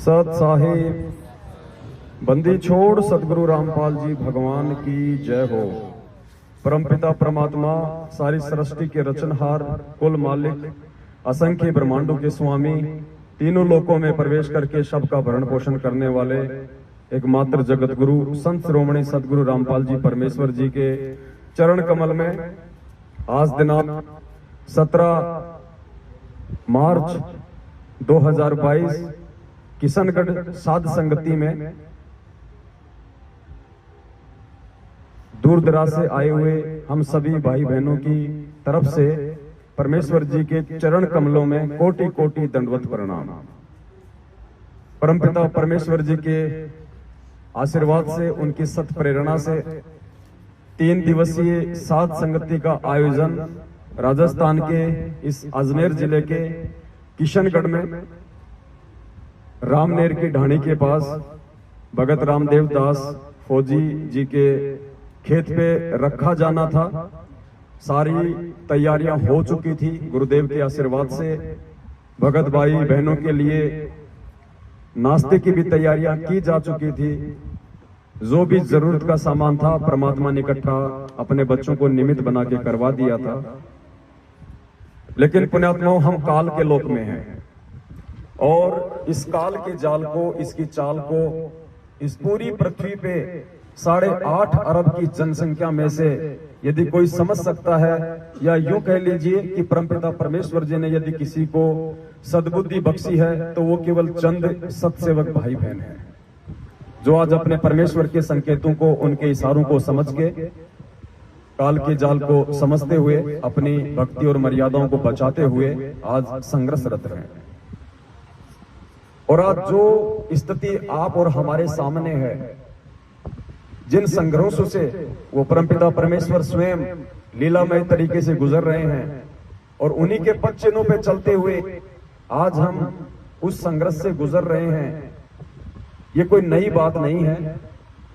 सत साहिब बंदी छोड़ सतगुरु रामपाल जी भगवान की जय हो। परमपिता परमात्मा सारी सृष्टि के रचनहार, कुल मालिक, असंख्य ब्रह्मांडों के स्वामी, तीनों लोकों में प्रवेश करके सबका भरण पोषण करने वाले एकमात्र जगत गुरु संत श्रोमणी सतगुरु रामपाल जी परमेश्वर जी के चरण कमल में आज दिनांक 17 मार्च 2022 किशनगढ़ साध संगति में दूर दराज से आए हुए हम सभी भाई बहनों की तरफ से परमेश्वर जी के चरण कमलों में कोटि कोटि दंडवत प्रणाम। परमपिता परमेश्वर जी के आशीर्वाद से, उनकी सत प्रेरणा से 3 दिवसीय साध संगति का आयोजन राजस्थान के इस अजमेर जिले के किशनगढ़ में रामनेर की ढाणी के पास भगत रामदेव दास फौजी जी के खेत पे रखा जाना था। सारी तैयारियां हो चुकी थी। गुरुदेव के आशीर्वाद से भगत भाई बहनों के लिए नाश्ते की भी तैयारियां की जा चुकी थी। जो भी जरूरत का सामान था परमात्मा ने इकट्ठा अपने बच्चों को निमित्त बना के करवा दिया था। लेकिन पुण्यात्माओं, हम काल के लोक में हैं और इस काल के जाल को, इसकी चाल को इस पूरी पृथ्वी पे 8.5 अरब की जनसंख्या में से यदि कोई समझ सकता है, या यूं कह लीजिए कि परमपिता परमेश्वर जी ने यदि किसी को सद्बुद्धि बख्शी है तो वो केवल चंद सत्सेवक भाई बहन हैं, जो आज अपने परमेश्वर के संकेतों को, उनके इशारों को समझ के काल के जाल को समझते हुए अपनी भक्ति और मर्यादाओं को बचाते हुए आज संघर्षरत हैं। और आज जो स्थिति आप और हमारे सामने है, जिन संघर्षों से वो परमपिता परमेश्वर स्वयं लीलामय तरीके से गुजर रहे हैं और उन्हीं के पद चिन्हों पे चलते हुए आज हम उस संघर्ष से गुजर रहे हैं, ये कोई नई बात नहीं है।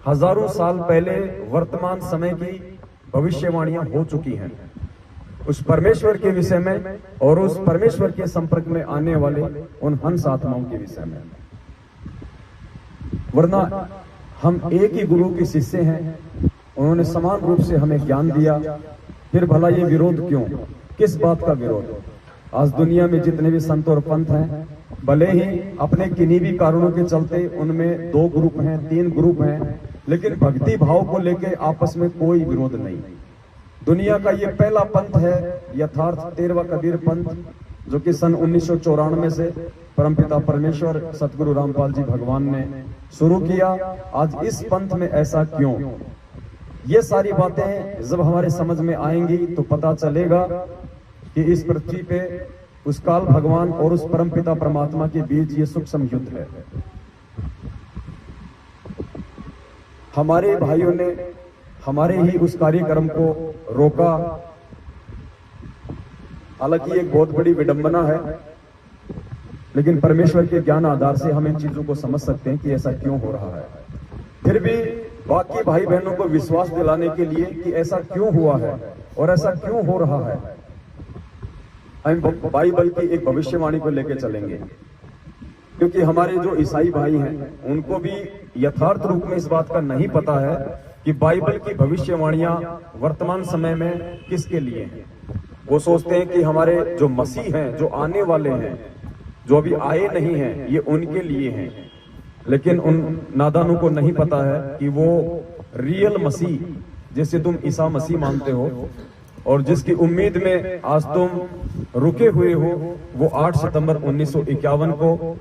हजारों साल पहले वर्तमान समय की भविष्यवाणियां हो चुकी हैं उस परमेश्वर के विषय में और उस परमेश्वर के संपर्क में आने वाले उन हंस आत्माओं के विषय में। वरना हम एक ही गुरु के शिष्य हैं, उन्होंने समान रूप से हमें ज्ञान दिया, फिर भला ये विरोध क्यों, किस बात का विरोध? आज दुनिया में जितने भी संत और पंथ हैं, भले ही अपने किन्हीं भी कारणों के चलते उनमें 2 ग्रुप हैं, 3 ग्रुप हैं, लेकिन भक्ति भाव को लेकर आपस में कोई विरोध नहीं। दुनिया का ये पहला पंथ है यथार्थ 13वां कबीर पंथ, जो कि सन 1994 से परमपिता परमेश्वर सतगुरु रामपाल जी भगवान ने शुरू किया। आज इस पंथ में ऐसा क्यों? ये सारी बातें जब हमारे समझ में आएंगी तो पता चलेगा कि इस पृथ्वी पे उस काल भगवान और उस परमपिता परमात्मा के बीच ये सूक्ष्म युद्ध है। हमारे भाइयों ने हमारे ही उस कार्यक्रम को रोका। हालांकि एक बहुत बड़ी विडंबना है, लेकिन परमेश्वर के ज्ञान आधार से हम इन चीजों को समझ सकते हैं कि ऐसा क्यों हो रहा है। फिर भी बाकी भाई बहनों को विश्वास दिलाने के लिए कि ऐसा क्यों हुआ है और ऐसा क्यों हो रहा है, हम बाइबल की एक भविष्यवाणी को लेकर चलेंगे। क्योंकि हमारे जो ईसाई भाई हैं उनको भी यथार्थ रूप में इस बात का नहीं पता है कि बाइबल की भविष्यवाणियां वर्तमान समय में किसके लिए हैं। वो सोचते हैं कि हमारे जो मसीह हैं, जो आने वाले हैं, जो अभी आए नहीं हैं, ये उनके लिए हैं। लेकिन उन नादानों को नहीं पता है कि वो रियल मसीह, जिसे तुम ईसा मसीह मानते हो और जिसकी उम्मीद में आज तुम रुके हुए हो, वो 8 सितंबर 1951 को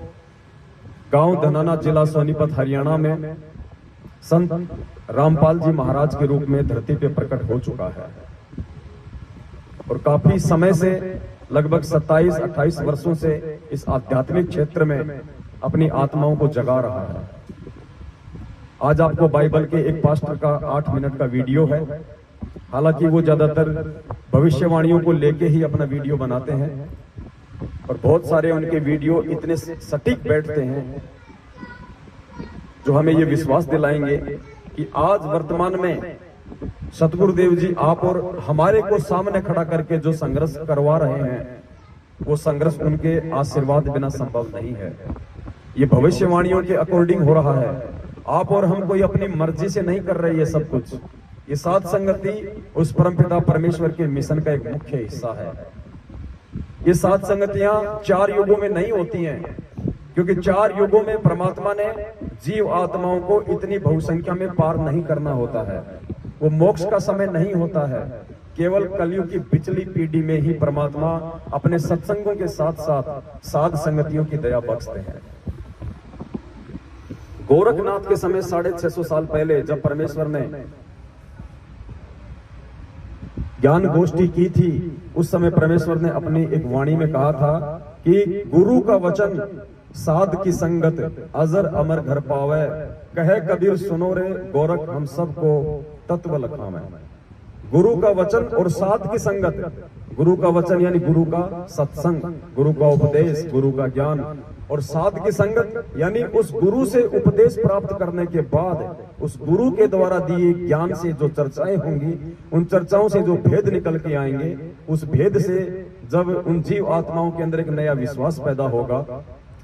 गांव धनाना, जिला सोनीपत, हरियाणा में संत रामपाल जी महाराज के रूप में धरती पे प्रकट हो चुका है। और काफी समय से, लगभग 27-28 वर्षों से इस आध्यात्मिक क्षेत्र में अपनी आत्माओं को जगा रहा है। आज आपको बाइबल के एक पास्टर का 8 मिनट का वीडियो है। हालांकि वो ज्यादातर भविष्यवाणियों को लेके ही अपना वीडियो बनाते हैं और बहुत सारे उनके वीडियो इतने सटीक बैठते हैं जो हमें ये विश्वास दिलाएंगे कि आज वर्तमान में सतगुरुदेव जी आप और हमारे को सामने खड़ा करके जो संघर्ष करवा रहे हैं, वो संघर्ष उनके आशीर्वाद बिना संभव नहीं है। ये भविष्यवाणियों के अकॉर्डिंग हो रहा है। आप और हम कोई अपनी मर्जी से नहीं कर रहे ये सब कुछ। ये साध संगति उस परमपिता परमेश्वर के मिशन का एक मुख्य हिस्सा है। ये साध संगतियां 4 युगों में नहीं होती हैं, क्योंकि 4 युगों में परमात्मा ने जीव आत्माओं को इतनी बहुसंख्या में पार नहीं करना होता है। वो मोक्ष का समय नहीं होता है। केवल कलयुग की पिछली पीढ़ी में ही परमात्मा अपने सत्संगों के साथ साथ साध संगतियों की दया बख्शते हैं। गोरखनाथ के समय 650 साल पहले जब परमेश्वर ने ज्ञान गोष्ठी की थी, उस समय परमेश्वर ने अपनी एक वाणी में कहा था कि गुरु का वचन साध की संगत अजर अमर घर पावे, कहे कबीर सुनो रे गोरख हम सबको तत्व लखावे। गुरु का वचन और साध की संगत, गुरु का वचन यानी गुरु का सत्संग, गुरु का उपदेश, गुरु का ज्ञान, और साध की संगत यानी उस गुरु से उपदेश प्राप्त करने के बाद उस गुरु के द्वारा दिए ज्ञान से जो चर्चाएं होंगी, उन चर्चाओं से जो भेद निकल के आएंगे, उस भेद से जब उन जीव आत्माओं के अंदर एक नया विश्वास पैदा होगा,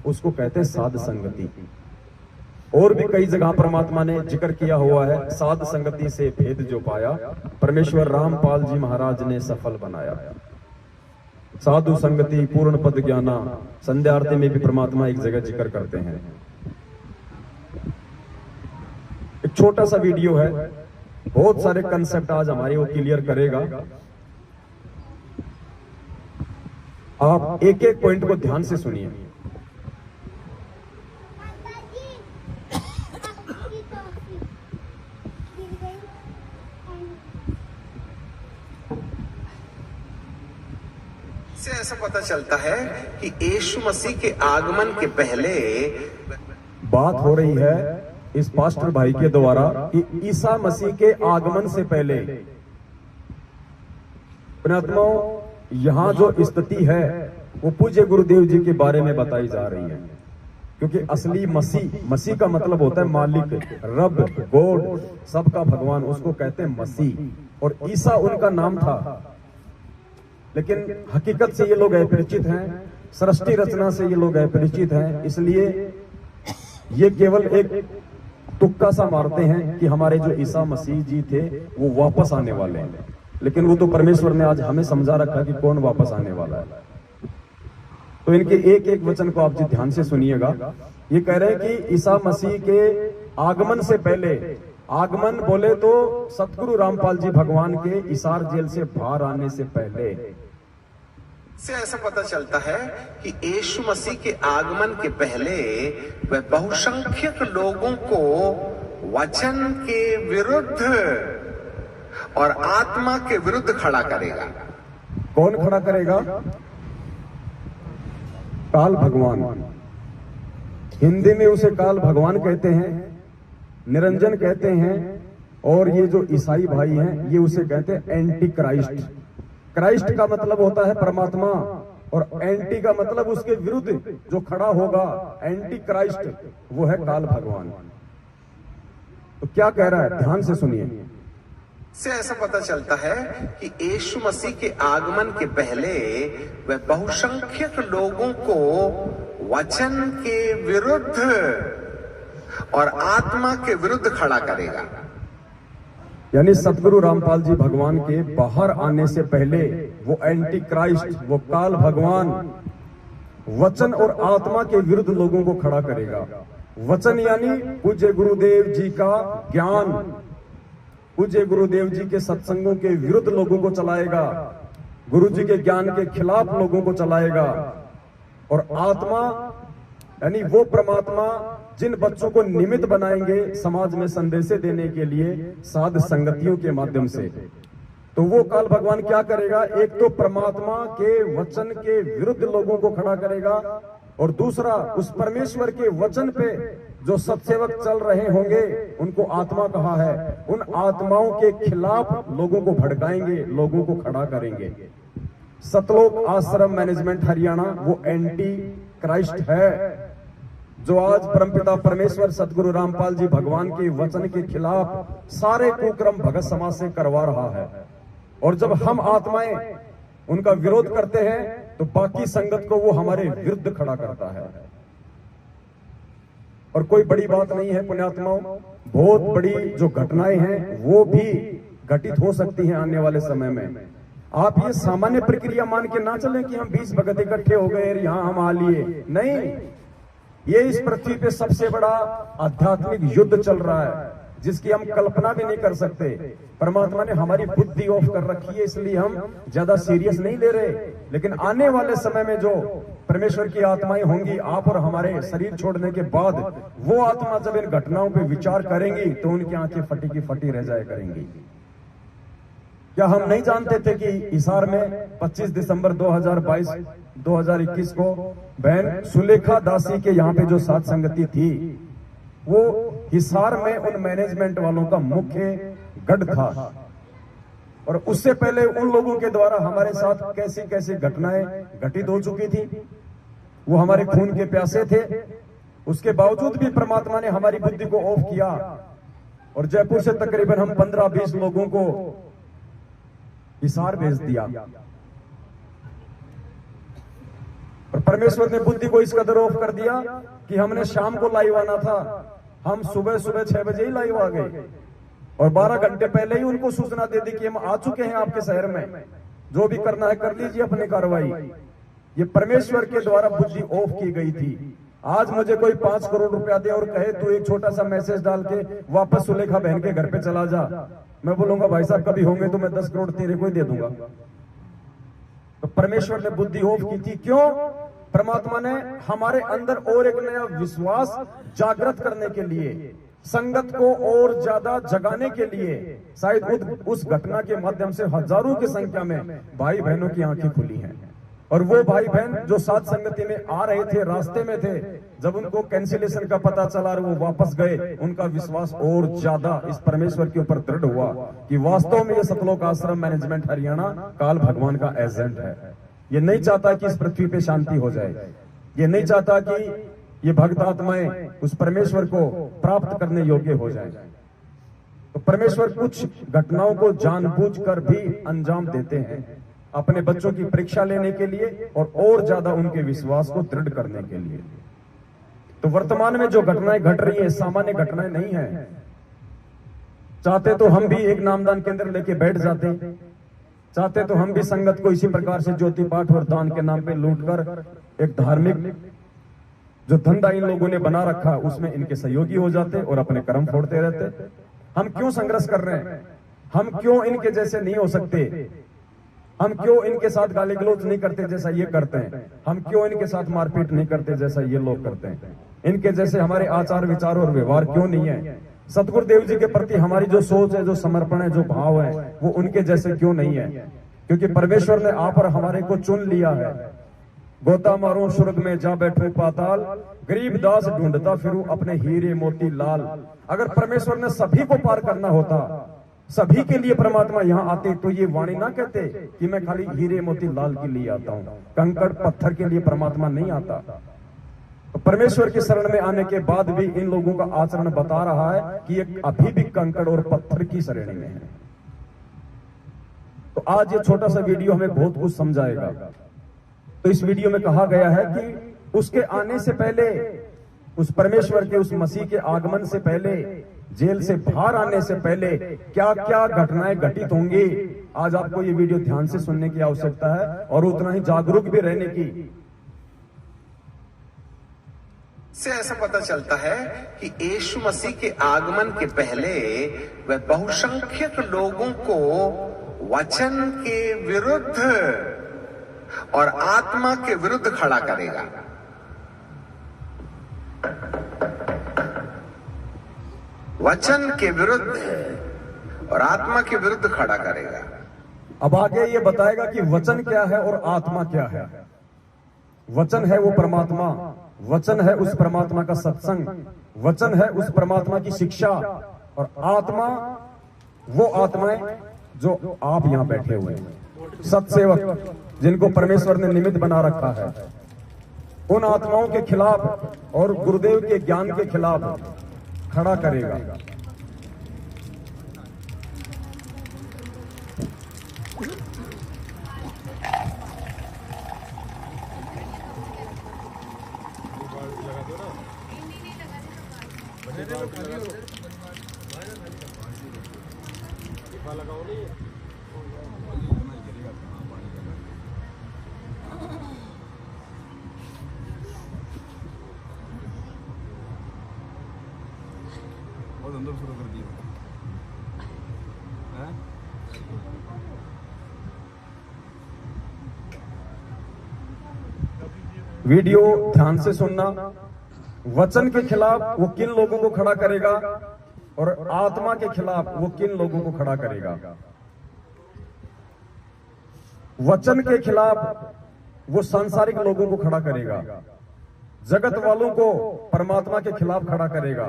उसको कहते हैं साध संगति। और भी कई जगह परमात्मा ने जिक्र किया हुआ है, साध संगति से भेद जो पाया परमेश्वर रामपाल जी महाराज ने सफल बनाया। साधु संगति पूर्ण पद ज्ञाना, संध्या आरती में भी परमात्मा एक जगह जिक्र करते हैं। एक छोटा सा वीडियो है, बहुत सारे कंसेप्ट आज हमारे वो क्लियर करेगा। आप एक एक पॉइंट को ध्यान से सुनिए। से ऐसा पता चलता है कि यीशु मसीह के आगमन के पहले बात हो रही है इस पास्टर भाई के द्वारा कि ईसा मसीह के आगमन से पहले पुण्यात्माओं यहां जो स्थिति है वो पूज्य गुरुदेव जी के बारे में बताई जा रही है। क्योंकि असली मसीह का मतलब होता है मालिक, रब, गॉड, सबका भगवान, उसको कहते हैं मसीह। और ईसा उनका नाम था, लेकिन हकीकत से ये लोग अपरिचित हैं, सृष्टि रचना से ये लोग अपरिचित हैं। इसलिए ये केवल एक तुक्का सा मारते हैं कि हमारे जो ईसा मसीह जी थे वो वापस आने वाले हैं। लेकिन वो तो परमेश्वर ने आज हमें समझा रखा कि कौन वापस आने वाला है। तो इनके एक एक वचन को आप जी ध्यान से सुनिएगा। ये कह रहे हैं कि ईसा मसीह के आगमन से पहले, आगमन बोले तो सतगुरु रामपाल जी भगवान के इसार जेल से बाहर आने से पहले से ऐसा पता चलता है कि यीशु मसीह के आगमन के पहले वह बहुसंख्यक लोगों को वचन के विरुद्ध और आत्मा के विरुद्ध खड़ा करेगा। कौन खड़ा करेगा? काल भगवान। हिंदी में उसे काल भगवान कहते हैं, निरंजन कहते हैं, और ये जो ईसाई भाई हैं ये उसे कहते हैं एंटी क्राइस्ट। क्राइस्ट का मतलब होता है परमात्मा, और एंटी का मतलब उसके विरुद्ध जो खड़ा होगा, एंटी क्राइस्ट, वो है काल भगवान। तो क्या कह रहा है, ध्यान से सुनिए। से ऐसा पता चलता है कि यीशु मसीह के आगमन के पहले वह बहुसंख्यक लोगों को वचन के विरुद्ध और आत्मा के विरुद्ध खड़ा करेगा। यानी सतगुरु रामपाल जी भगवान के बाहर आने से पहले वो एंटी क्राइस्ट, वो काल भगवान वचन और आत्मा के विरुद्ध लोगों को खड़ा करेगा। वचन यानी पूज्य गुरुदेव जी का ज्ञान, पूज्य गुरुदेव जी के सत्संगों के विरुद्ध लोगों को चलाएगा, गुरु जी के ज्ञान के खिलाफ लोगों को चलाएगा। और आत्मा यानी वो परमात्मा जिन बच्चों को निमित्त बनाएंगे समाज में संदेश देने के लिए साध संगतियों के माध्यम से, तो वो काल भगवान क्या करेगा? एक तो परमात्मा के वचन के विरुद्ध लोगों को खड़ा करेगा, और दूसरा उस परमेश्वर के वचन पे जो सत्सेवक चल रहे होंगे, उनको आत्मा कहा है, उन आत्माओं के खिलाफ लोगों को भड़काएंगे, लोगों को खड़ा करेंगे। सतलोक आश्रम मैनेजमेंट हरियाणा वो एंटी क्राइस्ट है, जो आज परमपिता परमेश्वर सतगुरु रामपाल जी भगवान के वचन के खिलाफ सारे कुक्रम भगत समाज से करवा रहा है। और जब हम आत्माएं उनका विरोध करते हैं तो बाकी संगत को वो हमारे विरुद्ध खड़ा करता है। और कोई बड़ी बात नहीं है पुण्यात्माओं, बहुत बड़ी जो घटनाएं हैं वो भी घटित हो सकती हैं आने वाले समय में। आप ये सामान्य प्रक्रिया मान के ना चलें कि हम 20 भगत इकट्ठे हो गए यहां हम आ लिए, नहीं, ये इस पृथ्वी पे सबसे बड़ा आध्यात्मिक युद्ध चल रहा है जिसकी हम कल्पना भी नहीं कर सकते। परमात्मा ने हमारी बुद्धि ऑफ कर रखी है, इसलिए हम ज्यादा सीरियस नहीं ले रहे। लेकिन आने वाले समय में जो परमेश्वर की आत्माएं होंगी, आप और हमारे शरीर छोड़ने के बाद, वो आत्मा जब इन घटनाओं पे विचार करेंगी तो उनकी आंखें फटी की फटी रह जाया करेंगी। क्या हम नहीं जानते थे कि हिसार में 25 दिसंबर 2021 को बहन सुलेखा दासी के यहाँ पे जो साथ संगति थी, वो हिसार में उन मैनेजमेंट वालों का मुख्य गढ़ था। और उससे पहले उन लोगों के द्वारा हमारे साथ कैसी कैसी घटनाएं घटित हो चुकी थी, वो हमारे खून के प्यासे थे। उसके बावजूद भी परमात्मा ने हमारी बुद्धि को ऑफ किया और जयपुर से तकरीबन हम 15-20 लोगों को हिसार भेज दिया। और परमेश्वर ने बुद्धि को इस कदर ऑफ कर दिया कि हमने शाम को लाइव आना था, हम सुबह 6 बजे ही लाइव आ गए और 12 घंटे पहले ही उनको सूचना दे दी कि हम आ चुके हैं आपके शहर में, जो भी करना है कर लीजिए अपनी कार्रवाई। ये परमेश्वर के द्वारा बुद्धि ऑफ की गई थी। आज मुझे कोई 5 करोड़ रुपया दे और कहे तू एक छोटा सा मैसेज डाल के वापस सुलेखा बहन के घर पे चला जा, मैं बोलूंगा भाई साहब कभी होंगे तो मैं 10 करोड़ तेरे को ही दे दूंगा। तो परमेश्वर ने बुद्धि ऑफ की थी। क्यों? परमात्मा ने हमारे अंदर और एक नया विश्वास जागृत करने के लिए, संगत को और ज्यादा जगाने के लिए। शायद उस घटना के माध्यम से हजारों की संख्या में भाई बहनों की आंखें खुली हैं। और वो भाई बहन जो साथ संगति में आ रहे थे, रास्ते में थे, जब उनको कैंसिलेशन का पता चला और वो वापस गए, उनका विश्वास और ज्यादा इस परमेश्वर के ऊपर दृढ़ हुआ कि वास्तव में ये सतलोक आश्रम मैनेजमेंट हरियाणा काल भगवान का एजेंट है। ये नहीं चाहता कि इस पृथ्वी पे शांति हो जाए, ये नहीं चाहता कि ये भक्त आत्माएं उस परमेश्वर को प्राप्त करने योग्य हो जाए। तो परमेश्वर कुछ घटनाओं को जानबूझकर भी अंजाम देते हैं अपने बच्चों की परीक्षा लेने के लिए और ज्यादा उनके विश्वास को दृढ़ करने के लिए। तो वर्तमान में जो घटनाएं घट रही है सामान्य घटनाएं नहीं है। चाहते तो हम भी एक नामदान केंद्र लेके बैठ जाते, चाहते तो हम भी संगत को इसी प्रकार से ज्योति पाठ और दान के नाम पे लूटकर एक धार्मिक जो धंधा इन लोगों ने बना रखा उसमें इनके सहयोगी हो जाते और अपने कर्म फोड़ते रहते। हम क्यों संघर्ष कर रहे हैं? हम क्यों इनके जैसे नहीं हो सकते? हम क्यों इनके साथ गाली गलौज नहीं करते जैसा ये करते हैं? हम क्यों इनके साथ मारपीट नहीं करते जैसा ये लोग करते हैं? इनके जैसे हमारे आचार विचार और व्यवहार क्यों नहीं है? सतगुरुदेव जी के प्रति हमारी जो सोच है, जो समर्पण है, जो भाव है, वो उनके जैसे क्यों नहीं है? क्योंकि परमेश्वर ने आप और हमारे को चुन लिया है। गोता मारो स्वर्ग में जा बैठू पाताल, गरीब दास ढूंढता फिरूं अपने हीरे मोती लाल। अगर परमेश्वर ने सभी को पार करना होता, सभी के लिए परमात्मा यहाँ आते, तो ये वाणी ना कहते कि मैं खाली हीरे मोती लाल के लिए आता हूँ, कंकड़ पत्थर के लिए परमात्मा नहीं आता। तो परमेश्वर की शरण में आने के बाद भी इन लोगों का आचरण बता रहा है कि ये अभी भी कंकड़ और पत्थर की श्रेणी में है। तो आज ये छोटा सा वीडियो हमें बहुत कुछ समझाएगा। तो इस वीडियो में कहा गया है कि उसके आने से पहले, उस परमेश्वर के, उस मसीह के आगमन से पहले, जेल से बाहर आने से पहले क्या क्या घटनाएं घटित होंगी। आज आपको ये वीडियो ध्यान से सुनने की आवश्यकता है और उतना ही जागरूक भी रहने की। से ऐसा पता चलता है कि यीशु मसीह के आगमन के पहले वह बहुसंख्यक लोगों को वचन के विरुद्ध और आत्मा के विरुद्ध खड़ा करेगा। वचन के विरुद्ध और आत्मा के विरुद्ध खड़ा करेगा। अब आगे ये बताएगा कि वचन क्या है और आत्मा क्या है। वचन है वो परमात्मा, वचन है उस परमात्मा का सत्संग, वचन है उस परमात्मा की शिक्षा, और आत्मा वो आत्माएं जो आप यहां बैठे हुए हैं, सत्सेवक जिनको परमेश्वर ने निमित्त बना रखा है। उन आत्माओं के खिलाफ और गुरुदेव के ज्ञान के खिलाफ खड़ा करेगा। बहुत अंदर शुरू कर दिया हैं? वीडियो ध्यान से सुनना। वचन के खिलाफ वो किन लोगों को खड़ा करेगा और आत्मा के खिलाफ वो किन लोगों को खड़ा करेगा। वचन के खिलाफ वो सांसारिक लोगों को खड़ा करेगा, जगत वालों को परमात्मा के खिलाफ खड़ा करेगा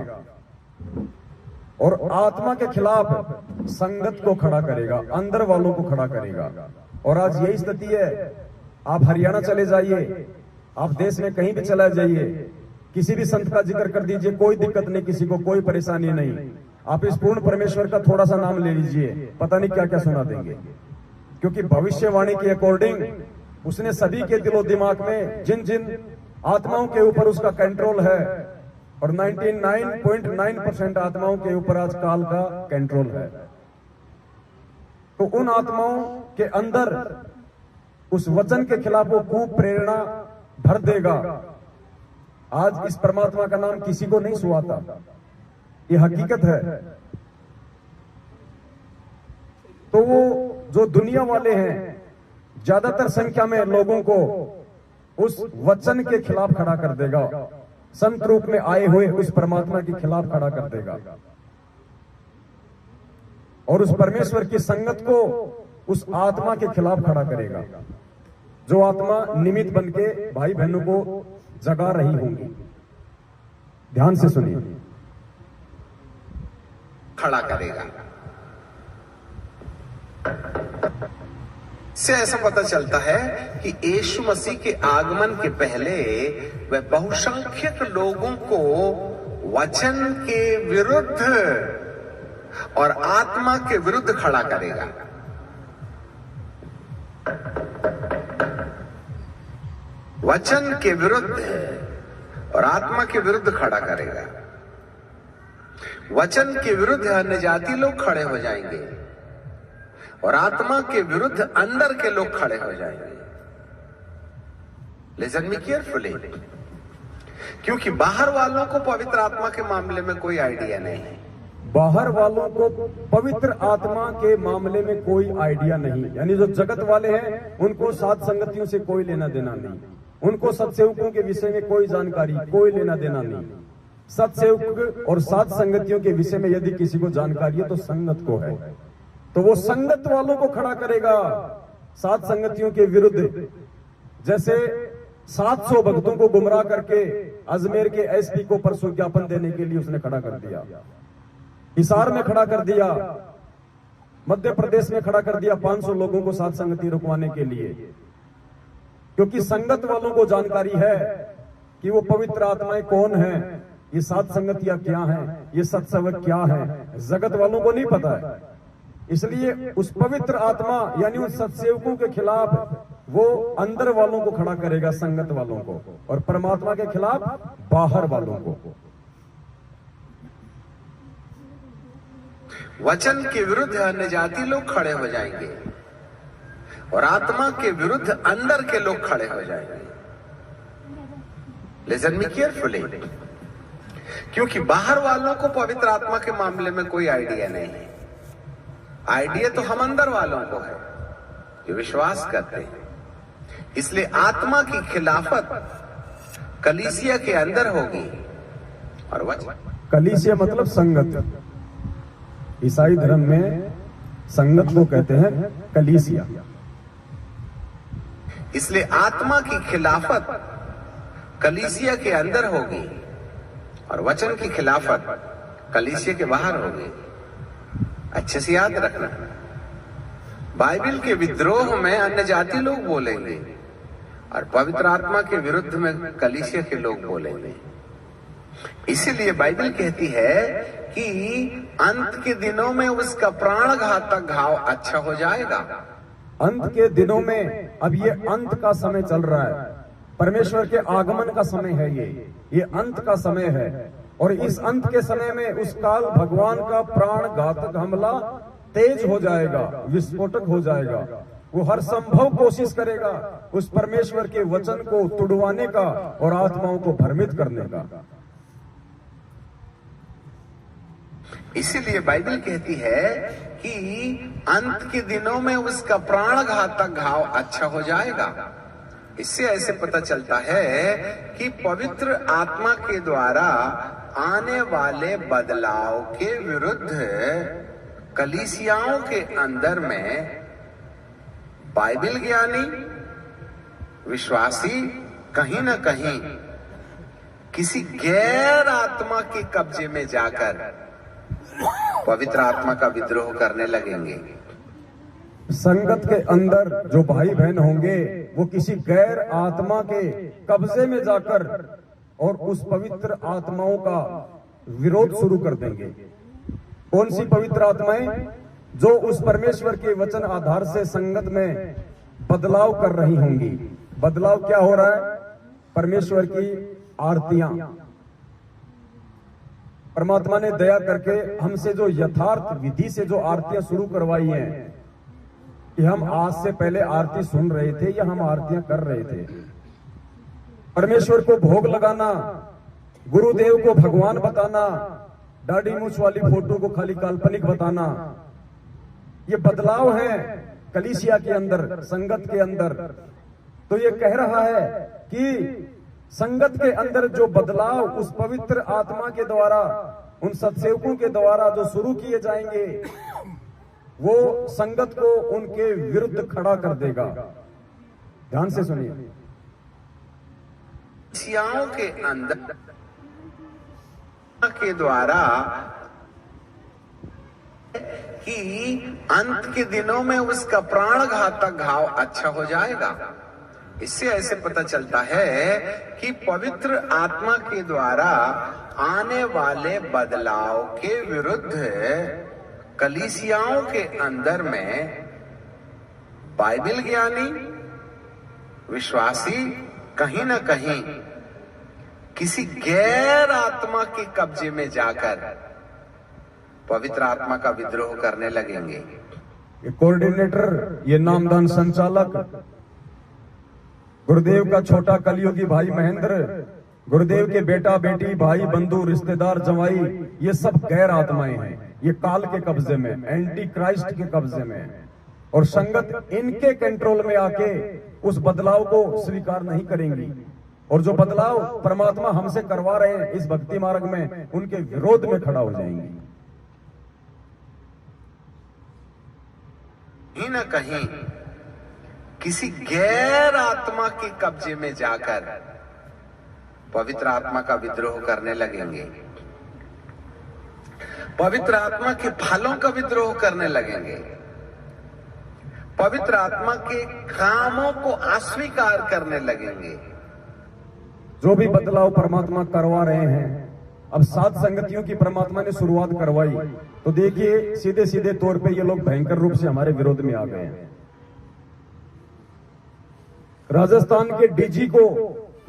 और आत्मा के खिलाफ संगत को खड़ा करेगा, अंदर वालों को खड़ा करेगा। और आज यही स्थिति है। आप हरियाणा चले जाइए, आप देश में कहीं भी चला जाइए, किसी भी संत का जिक्र कर दीजिए, कोई दिक्कत नहीं, किसी को कोई परेशानी नहीं। आप इस पूर्ण परमेश्वर का थोड़ा सा नाम ले लीजिए, पता नहीं क्या क्या सुना देंगे। क्योंकि भविष्यवाणी के अकॉर्डिंग उसने सभी के दिलो दिमाग में जिन जिन आत्माओं के ऊपर उसका कंट्रोल है, और 99.9% आत्माओं के ऊपर आज काल का कंट्रोल है, तो उन आत्माओं के अंदर उस वचन के खिलाफ वो खूब प्रेरणा भर देगा। आज इस परमात्मा का नाम किसी को नहीं सुहाता, ये हकीकत है। तो वो जो दुनिया वाले हैं, ज्यादातर संख्या में लोगों को उस वचन के खिलाफ खड़ा कर देगा, संत रूप में आए हुए उस परमात्मा के खिलाफ खड़ा कर देगा और उस परमेश्वर की संगत को उस आत्मा के खिलाफ खड़ा करेगा, जो आत्मा निमित्त बन के भाई बहनों को जगा रही होंगी। ध्यान से सुनिए। खड़ा करेगा। से ऐसा पता चलता है कि यीशु मसीह के आगमन के पहले वह बहुसंख्यक लोगों को वचन के विरुद्ध और आत्मा के विरुद्ध खड़ा करेगा। वचन के विरुद्ध और आत्मा के विरुद्ध खड़ा करेगा। वचन के विरुद्ध अन्य जाति लोग खड़े हो जाएंगे और आत्मा के विरुद्ध अंदर के लोग खड़े हो जाएंगे। लिसन मी केयरफुली, क्योंकि बाहर वालों को पवित्र आत्मा के मामले में कोई आइडिया नहीं है। बाहर वालों को पवित्र आत्मा के मामले में कोई आइडिया नहीं, यानी जो जगत वाले हैं उनको सात संगतियों से कोई लेना देना नहीं, उनको सत्सेवकों के विषय में कोई जानकारी, कोई लेना देना नहीं। सत्सेवक और सात संगतियों के विषय में यदि किसी को जानकारी है तो संगत को है, तो वो संगत वालों को खड़ा करेगा सात संगतियों के विरुद्ध। जैसे 700 भक्तों को गुमराह करके अजमेर के एसपी को परसों ज्ञापन देने के लिए उसने खड़ा कर दिया, हिसार में खड़ा कर दिया, मध्य प्रदेश में खड़ा कर दिया 500 लोगों को सात संगति रुकवाने के लिए, क्योंकि संगत वालों को जानकारी है कि वो पवित्र आत्माएं कौन है, ये सात संगतियां क्या हैं, ये सत्सेवक क्या है, जगत वालों को नहीं पता है। इसलिए उस पवित्र आत्मा यानी उन सत्सेवकों के खिलाफ वो अंदर वालों को खड़ा करेगा, संगत वालों को, और परमात्मा के खिलाफ बाहर वालों को। वचन के विरुद्ध अन्य जाति लोग खड़े हो जाएंगे और आत्मा के विरुद्ध अंदर के लोग खड़े हो जाएंगे। लिसन मी केयरफुली, क्योंकि बाहर वालों को पवित्र आत्मा के मामले में कोई आइडिया नहीं है। आइडिया तो हम अंदर वालों को है जो विश्वास करते हैं। इसलिए आत्मा की खिलाफत कलीसिया के अंदर होगी और वचन। कलीसिया मतलब संगत, ईसाई धर्म में संगत को कहते हैं कलीसिया। इसलिए आत्मा की खिलाफत कलीसिया के अंदर होगी और वचन की खिलाफत कलीसिया के बाहर होगी। अच्छे से याद रखना, बाइबल के विद्रोह में अन्य जाति लोग बोलेंगे और पवित्र आत्मा के विरुद्ध में कलीसिया के लोग बोलेंगे। इसीलिए बाइबल कहती है कि अंत के दिनों में उसका प्राणघातक घाव अच्छा हो जाएगा। अंत के दिनों में, अब ये अंत का समय चल रहा है, परमेश्वर के आगमन का समय है, ये अंत का समय है। और इस अंत के समय में उस काल भगवान का प्राण घातक हमला तेज हो जाएगा, विस्फोटक हो जाएगा। वो हर संभव कोशिश करेगा उस परमेश्वर के वचन को तुड़वाने का और आत्माओं को भ्रमित करने का। इसीलिए बाइबल कहती है कि अंत के दिनों में उसका प्राण घातक घाव अच्छा हो जाएगा। इससे ऐसे पता चलता है कि पवित्र आत्मा के द्वारा आने वाले बदलाव के विरुद्ध कलीसियाओं के अंदर में बाइबल ज्ञानी विश्वासी कहीं ना कहीं किसी गैर आत्मा के कब्जे में जाकर पवित्र आत्मा का विद्रोह करने लगेंगे। संगत के अंदर जो भाई बहन होंगे वो किसी गैर आत्मा के कब्जे में जाकर और उस पवित्र आत्माओं का विरोध शुरू कर देंगे। कौन सी पवित्र आत्माएं? जो उस परमेश्वर के वचन आधार से संगत में बदलाव कर रही होंगी। बदलाव क्या हो रहा है? परमेश्वर की आरतियां। परमात्मा ने दया करके हमसे जो यथार्थ विधि से जो आरतियां शुरू करवाई हैं कि हम आज से पहले आरती सुन रहे थे या हम आरतियां कर रहे थे। परमेश्वर को भोग लगाना, गुरुदेव को भगवान बताना, दाढ़ी मूछ वाली फोटो को खाली काल्पनिक बताना, ये बदलाव है कलीसिया के अंदर, संगत के अंदर। तो ये कह रहा है कि संगत के अंदर जो बदलाव उस पवित्र आत्मा के द्वारा, उन सत्सेवकों के द्वारा जो शुरू किए जाएंगे, वो संगत को उनके विरुद्ध खड़ा कर देगा। ध्यान से सुनिए। कलीसियाओं के अंदर के द्वारा कि अंत के दिनों में उसका प्राण घातक घाव अच्छा हो जाएगा। इससे ऐसे पता चलता है कि पवित्र आत्मा के द्वारा आने वाले बदलाव के विरुद्ध कलीसियाओं के अंदर में बाइबल ज्ञानी विश्वासी कहीं ना कहीं किसी गैर आत्मा के कब्जे में जाकर पवित्र आत्मा का विद्रोह करने लगेंगे। ये कोऑर्डिनेटर, ये नामदान संचालक, गुरुदेव का छोटा कलयुगी भाई महेंद्र, गुरुदेव के बेटा बेटी, भाई बंधु, रिश्तेदार, जवाई, ये सब गैर आत्माएं हैं। ये काल के कब्जे में, एंटी क्राइस्ट के कब्जे में, और संगत इनके कंट्रोल में आके उस बदलाव को स्वीकार नहीं करेंगी। और जो बदलाव परमात्मा हमसे करवा रहे हैं इस भक्ति मार्ग में, उनके विरोध में खड़ा हो जाएंगी। कहीं ना कहीं किसी गैर आत्मा के कब्जे में जाकर पवित्र आत्मा का विद्रोह करने लगेंगे, पवित्र आत्मा के फलों का विद्रोह करने लगेंगे, पवित्र आत्मा के कामों को अस्वीकार करने लगेंगे। जो भी बदलाव परमात्मा करवा रहे हैं, अब 7 संगतियों की परमात्मा ने शुरुआत करवाई, तो देखिए सीधे सीधे तौर पे ये लोग भयंकर रूप से हमारे विरोध में आ गए हैं। राजस्थान के डीजी को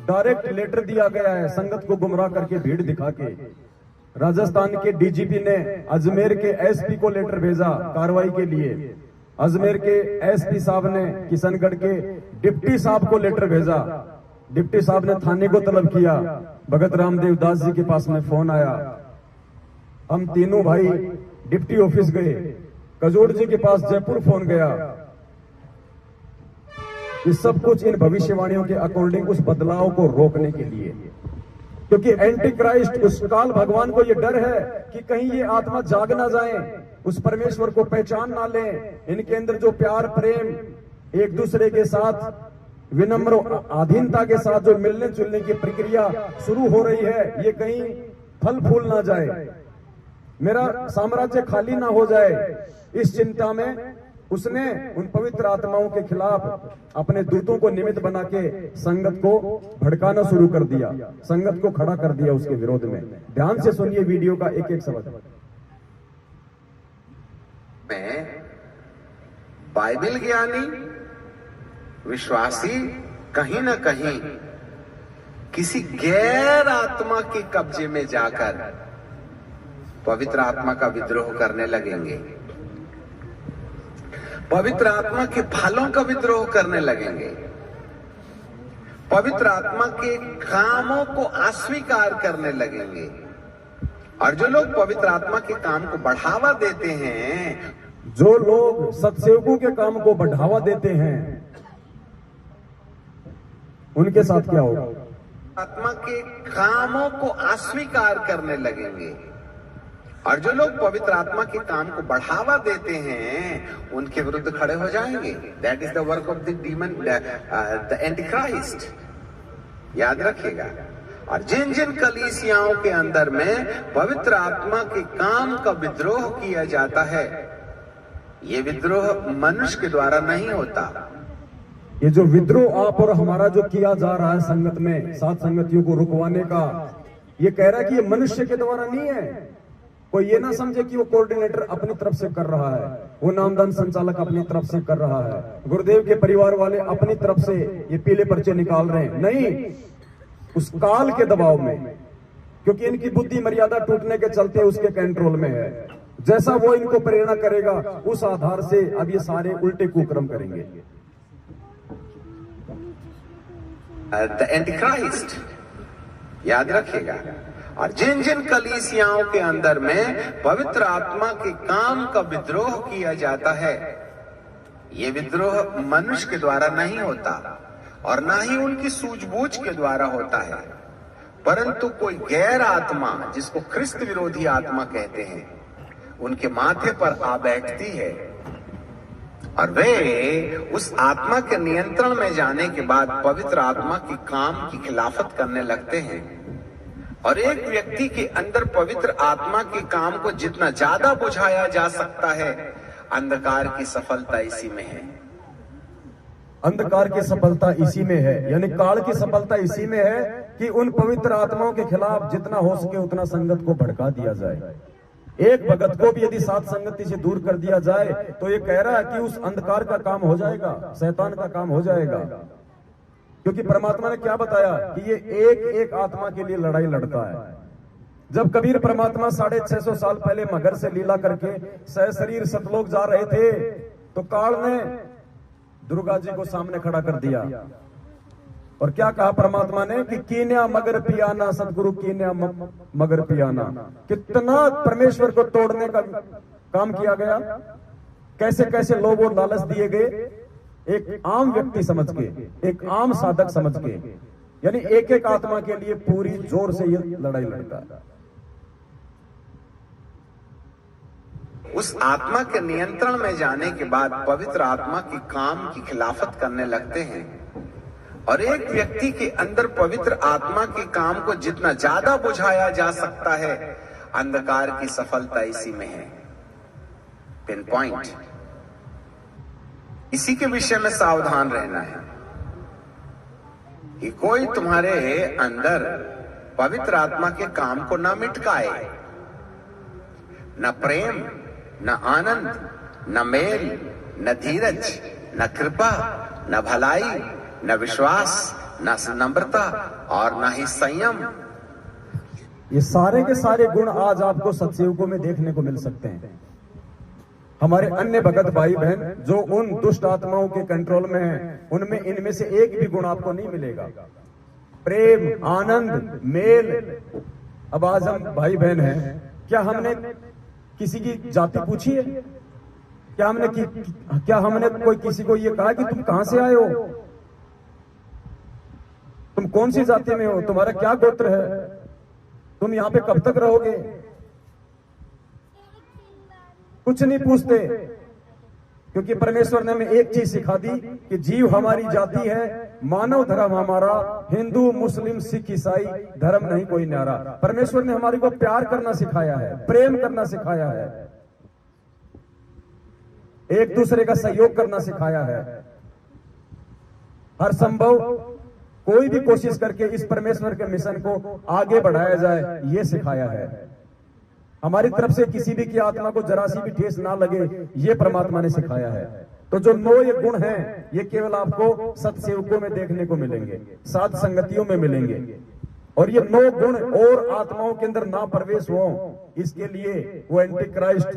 डायरेक्ट लेटर दिया गया है संगत को गुमराह करके, भीड़ दिखा के। राजस्थान के डीजीपी ने अजमेर के एसपी को लेटर भेजा कार्रवाई के लिए। अजमेर के एसपी साहब ने किशनगढ़ के डिप्टी साहब को लेटर भेजा। डिप्टी साहब ने थाने को तलब किया। भगत रामदेव दास जी के पास में फोन आया। हम तीनों भाई डिप्टी ऑफिस गए। कजोड़ जी के पास जयपुर फोन गया। ये सब कुछ इन भविष्यवाणियों के अकॉर्डिंग उस बदलाव को रोकने के लिए, क्योंकि एंटी क्राइस्ट, उस काल भगवान को ये डर है कि कहीं ये आत्मा जाग ना जाए, उस परमेश्वर को पहचान ना लें। इनके अंदर जो प्यार, प्रेम, एक दूसरे के साथ विनम्र अधीनता के साथ जो मिलने जुलने की प्रक्रिया शुरू हो रही है, ये कहीं फल फूल ना जाए, मेरा साम्राज्य खाली ना हो जाए। इस चिंता में उसने उन पवित्र आत्माओं के खिलाफ अपने दूतों को निमित्त बना के संगत को भड़काना शुरू कर दिया, संगत को खड़ा कर दिया उसके विरोध में। ध्यान से सुनिए वीडियो का एक एक शब्द। मैं बाइबल ज्ञानी विश्वासी कहीं ना कहीं किसी गैर आत्मा के कब्जे में जाकर पवित्र आत्मा का विद्रोह करने लगेंगे, पवित्र आत्मा के फलों का विद्रोह करने लगेंगे, पवित्र आत्मा के कामों को अस्वीकार करने लगेंगे। और जो लोग पवित्र आत्मा के काम को बढ़ावा देते हैं, जो लोग सत्सेवकों के काम को बढ़ावा देते हैं, उनके साथ क्या होगा? आत्मा के कामों को अस्वीकार करने लगेंगे। और जो लोग पवित्र आत्मा के काम को बढ़ावा देते हैं, उनके विरुद्ध खड़े हो जाएंगे। That is the work of the demon, the Antichrist. याद रखिएगा। और जिन जिन कलीसियाओं के अंदर में पवित्र आत्मा के काम का विद्रोह किया जाता है, ये विद्रोह मनुष्य के द्वारा नहीं होता। ये जो विद्रोह आप और हमारा जो किया जा रहा है संगत में, सात संगतियों को रुकवाने का, ये कह रहा है कि ये मनुष्य के द्वारा नहीं है। कोई ये ना समझे कि वो कोऑर्डिनेटर अपनी तरफ से कर रहा है, वो नामदान संचालक अपनी तरफ से कर रहा है, गुरुदेव के परिवार वाले अपनी तरफ से ये पीले पर्चे निकाल रहे हैं। नहीं, उस काल के दबाव में, क्योंकि इनकी बुद्धि मर्यादा टूटने के चलते उसके कंट्रोल में है। जैसा वो इनको प्रेरणा करेगा, उस आधार से अब ये सारे उल्टे कुक्रम करेंगे। The Antichrist. याद रखिएगा। और जिन जिन कलीसियाओं के अंदर में पवित्र आत्मा के काम का विद्रोह किया जाता है, ये विद्रोह मनुष्य के द्वारा नहीं होता और ना ही उनकी सूझबूझ के द्वारा होता है, परंतु कोई गैर आत्मा, जिसको ख्रिस्त विरोधी आत्मा कहते हैं, उनके माथे पर आ बैठती है और वे उस आत्मा के नियंत्रण में जाने के बाद पवित्र आत्मा के काम की खिलाफत करने लगते हैं। और एक व्यक्ति के अंदर पवित्र आत्मा के काम को जितना ज्यादा बुझाया जा सकता है, अंधकार की सफलता इसी में है। अंधकार की सफलता इसी में है, यानी काल की सफलता इसी में है कि उन पवित्र आत्माओं के खिलाफ जितना हो सके उतना संगत को भड़का दिया जाए। एक भगत को भी यदि सात संगति से दूर कर दिया जाए तो ये कह रहा है कि उस अंधकार का काम हो जाएगा, शैतान का काम हो जाएगा। क्योंकि परमात्मा ने क्या बताया कि ये एक एक आत्मा के लिए लड़ाई लड़ता है। जब कबीर परमात्मा 650 साल पहले मगर से लीला करके सहशरीर सतलोक जा रहे थे, तो काल ने दुर्गा जी को सामने खड़ा कर दिया और क्या कहा परमात्मा ने कि कीन्या मगर पियाना, सतगुरु कीन्या मगर पियाना। कितना परमेश्वर को तोड़ने का काम किया गया, कैसे कैसे लोग और लालच दिए गए, एक आम व्यक्ति समझ के, एक आम साधक समझ के, यानी एक एक आत्मा के लिए पूरी जोर से ये लड़ाई लड़ता है। उस आत्मा के नियंत्रण में जाने के बाद पवित्र आत्मा के काम की खिलाफत करने लगते हैं। और एक व्यक्ति के अंदर पवित्र आत्मा के काम को जितना ज्यादा बुझाया जा सकता है, अंधकार की सफलता इसी में है। Pin point. इसी के विषय में सावधान रहना है कि कोई तुम्हारे अंदर पवित्र आत्मा के काम को न मिटकाए, न प्रेम, न आनंद, न मेल, न धीरज, न कृपा, न भलाई, न विश्वास, न नम्रता और न ही संयम। ये सारे के सारे गुण आज आपको सत्सेवकों में देखने को मिल सकते हैं। हमारे अन्य भगत भाई बहन जो उन दुष्ट आत्माओं के कंट्रोल में हैं, उनमें इनमें से एक भी गुण आपको नहीं मिलेगा। प्रेम, आनंद, मेल। अब आज हम भाई बहन हैं, क्या हमने किसी की जाति पूछी है? क्या हमने कोई किसी को ये कहा कि तुम कहां से आए हो, तुम कौन सी जाति में हो, तुम्हारा क्या गोत्र है, तुम यहां पे कब तक रहोगे? कुछ नहीं पूछते, क्योंकि परमेश्वर ने हमें एक चीज सिखा दी कि जीव हमारी जाति है, मानव धर्म हमारा, हिंदू मुस्लिम सिख ईसाई धर्म नहीं कोई न्यारा। परमेश्वर ने हमारे को प्यार करना सिखाया है, प्रेम करना सिखाया है, एक दूसरे का सहयोग करना सिखाया है। हर संभव कोई भी कोशिश करके इस परमेश्वर के मिशन को आगे बढ़ाया जाए, ये सिखाया है। हमारी तरफ से किसी भी की आत्मा को जरा सी भी ठेस ना लगे, ये परमात्मा ने सिखाया है। तो जो 9 ये गुण हैं, ये केवल आपको सत्सेवकों में देखने को मिलेंगे, साध संगतियों में मिलेंगे। और ये 9 गुण और आत्माओं के अंदर ना प्रवेश हो, इसके लिए वो एंटी क्राइस्ट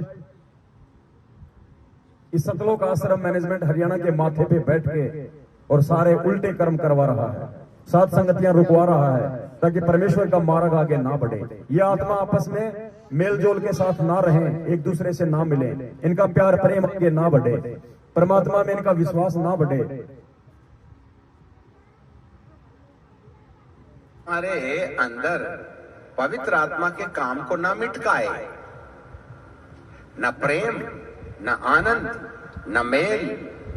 इस सतलोक आश्रम मैनेजमेंट हरियाणा के माथे पे बैठ के और सारे उल्टे कर्म करवा रहा है, साध संगतियां रुकवा रहा है, ताकि परमेश्वर का मार्ग आगे ना बढ़े। ये आत्मा आपस में मेल जोल के साथ ना रहें, एक दूसरे से ना मिले, इनका प्यार प्रेम आगे ना बढ़े, परमात्मा में इनका विश्वास ना बढ़े। हमारे अंदर पवित्र आत्मा के काम को ना मिटकाए, न प्रेम, न आनंद, न मेल,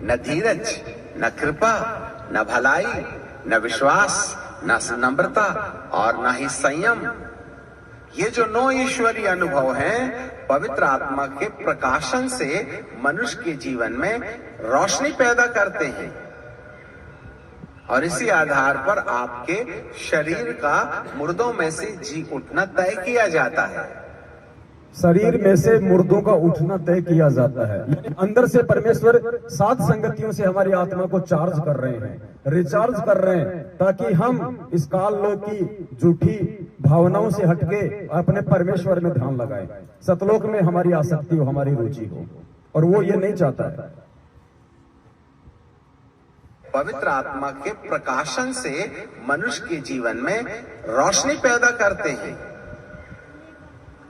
न धीरज, न कृपा, न भलाई, न विश्वास, न नम्रता और न ही संयम। ये जो 9 ईश्वरीय अनुभव हैं, पवित्र आत्मा के प्रकाशन से मनुष्य के जीवन में रोशनी पैदा करते हैं और इसी आधार पर आपके शरीर का मुर्दों में से जी उठना तय किया जाता है। शरीर में से मुर्दों का उठना तय किया जाता है। अंदर से परमेश्वर साध संगतियों से हमारी आत्मा को चार्ज कर रहे हैं, रिचार्ज कर रहे हैं, ताकि हम इस काल लोक की झूठी भावनाओं से हटके अपने परमेश्वर में ध्यान लगाएं, सतलोक में हमारी आसक्ति हो, हमारी रुचि हो, और वो ये नहीं चाहता है। पवित्र आत्मा के प्रकाशन से मनुष्य के जीवन में रोशनी पैदा करते हैं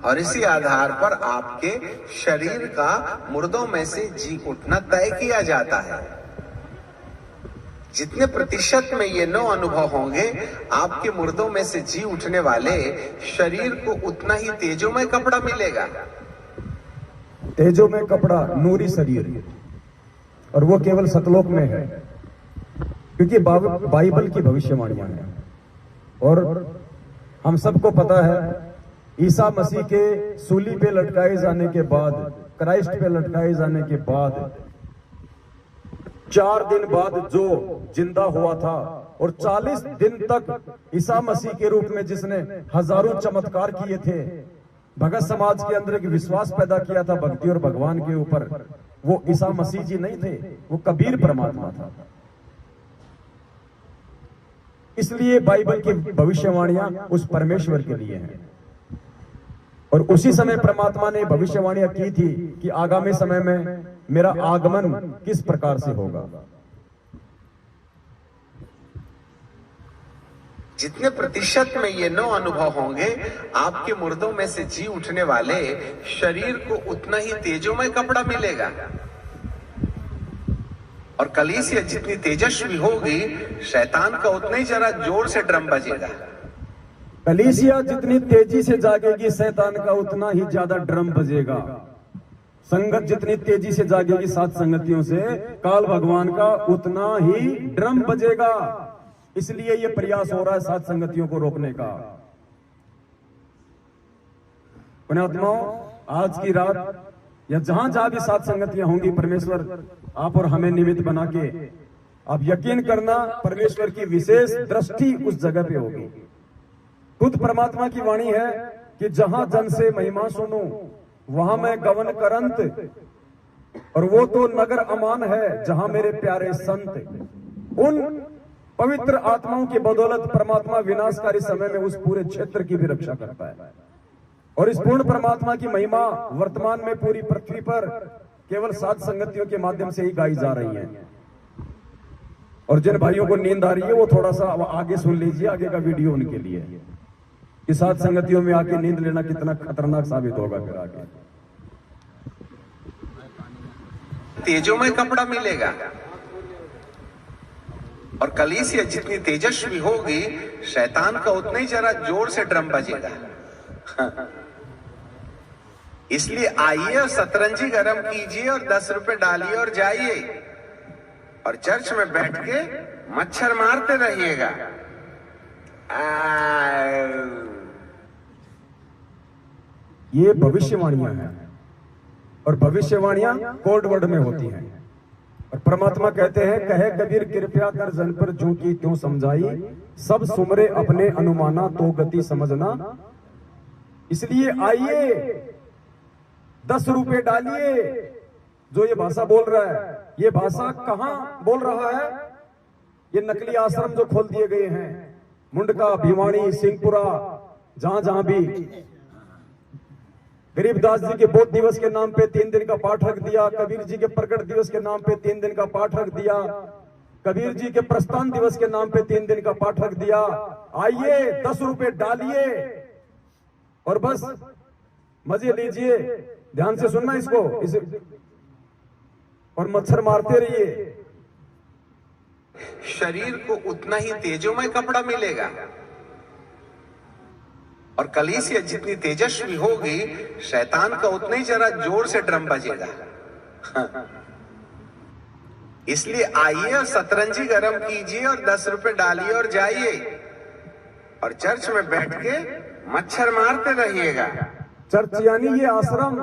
और इसी आधार पर आपके शरीर का मुर्दों में से जी उठना तय किया जाता है। जितने प्रतिशत में ये 9 अनुभव होंगे, आपके मुर्दों में से जी उठने वाले शरीर को उतना ही तेजोमय कपड़ा मिलेगा। तेजोमय कपड़ा, नूरी शरीर, और वो केवल सतलोक में है, क्योंकि बाइबल की भविष्यवाणियां हैं। और हम सबको पता है, ईसा मसीह के सूली पे लटकाए जाने के बाद, क्राइस्ट पे लटकाए जाने के बाद 4 दिन बाद जो जिंदा हुआ था, और 40 दिन तक ईसा मसीह के रूप में जिसने हजारों चमत्कार किए थे, भगत समाज के अंदर एक विश्वास पैदा किया था भक्ति और भगवान के ऊपर, वो ईसा मसीह जी नहीं थे, वो कबीर परमात्मा था। इसलिए बाइबल की भविष्यवाणियां उस परमेश्वर के लिए हैं। और उसी समय परमात्मा ने भविष्यवाणियां की थी कि आगामी समय में मेरा आगमन किस प्रकार से होगा। जितने प्रतिशत में ये 9 अनुभव होंगे, आपके मुर्दों में से जी उठने वाले शरीर को उतना ही तेजोमय कपड़ा मिलेगा और कलीसिया जितनी तेजस्वी होगी, शैतान का उतना ही जरा जोर से ड्रम बजेगा। कलीसिया जितनी तेजी से जागेगी, शैतान का उतना ही ज्यादा ड्रम बजेगा। संगत जितनी तेजी से जागेगी साथ संगतियों से, काल भगवान का उतना ही ड्रम बजेगा। इसलिए ये प्रयास हो रहा है साथ संगतियों को रोकने का। पुण्यात्माओं, आज की रात या जहां जहां भी साथ संगतियां होंगी, परमेश्वर आप और हमें निमित्त बना के, आप यकीन करना, परमेश्वर की विशेष दृष्टि उस जगह पे होगी। खुद परमात्मा की वाणी है कि जहां जन से महिमा सुनूं, वहां मैं गवन करंत, और वो तो नगर अमान है जहां मेरे प्यारे संत। उन पवित्र आत्माओं की बदौलत परमात्मा विनाशकारी समय में उस पूरे क्षेत्र की भी रक्षा करता है। और इस पूर्ण परमात्मा की महिमा वर्तमान में पूरी पृथ्वी पर केवल सात संगतियों के माध्यम से ही गाई जा रही है। और जिन भाइयों को नींद आ रही है, वो थोड़ा सा आगे सुन लीजिए, आगे का वीडियो उनके लिए, कि सात संगतियों में आके नींद लेना कितना खतरनाक साबित होगा फिर आगे। तेजों में कपड़ा मिलेगा और कलीसिया जितनी तेजस्वी होगी, शैतान का उतना ही जरा जोर से ड्रम बजेगा। इसलिए आइए और सतरंजी गरम कीजिए और 10 रुपए डालिए और जाइए और चर्च में बैठ के मच्छर मारते रहिएगा। ये भविष्यवाणियां हैं और भविष्यवाणियां कोड वर्ड में होती हैं। और परमात्मा कहते हैं, कहे कबीर कृपया कर जन पर जो की त्यों समझाई, सब सुमरे अपने अनुमाना तो गति समझना। इसलिए आइए, 10 रुपए डालिए जो ये भाषा बोल रहा है, ये भाषा कहां बोल रहा है? ये नकली आश्रम जो खोल दिए गए हैं, मुंडका, भिवानी, सिंहपुरा, जहां जहां भी गरीबदास जी के बोध दिवस के नाम पे 3 दिन का पाठ रख दिया, कबीर जी के प्रकट दिवस के नाम पे 3 दिन का पाठ रख दिया, कबीर जी के प्रस्थान दिवस के नाम पे 3 दिन का पाठ रख दिया। आइए 10 रुपए डालिए और बस मजे लीजिए। ध्यान से सुनना इसको, और मच्छर मारते रहिए। शरीर को उतना ही तेजोमय कपड़ा मिलेगा और कलीसिया जितनी तेजस्वी होगी, शैतान का उतना ही जरा जोर से ड्रम बजेगा। इसलिए आइए और सतरंजी गरम कीजिए और 10 रुपए डालिए और जाइए और चर्च में बैठ के मच्छर मारते रहिएगा। चर्च यानी ये आश्रम,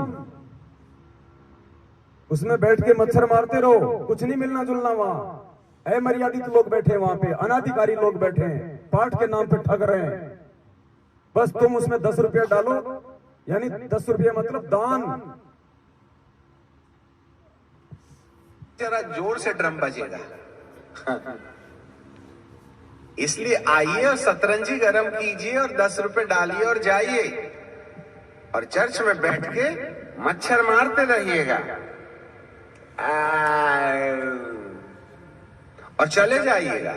उसमें बैठ के मच्छर मारते रहो, कुछ नहीं मिलना जुलना वहां। अमर्यादित लोग बैठे वहां पे, अनाधिकारी लोग बैठे हैं, पाठ के नाम पे ठग रहे हैं। बस तुम उसमें 10 रुपया डालो, यानी 10 रुपया मतलब दान। जरा जोर से ड्रम बजेगा। इसलिए आइए और सतरंजी गरम कीजिए और 10 रुपए डालिए और जाइए और चर्च में बैठ के मच्छर मारते रहिएगा और चले जाइएगा।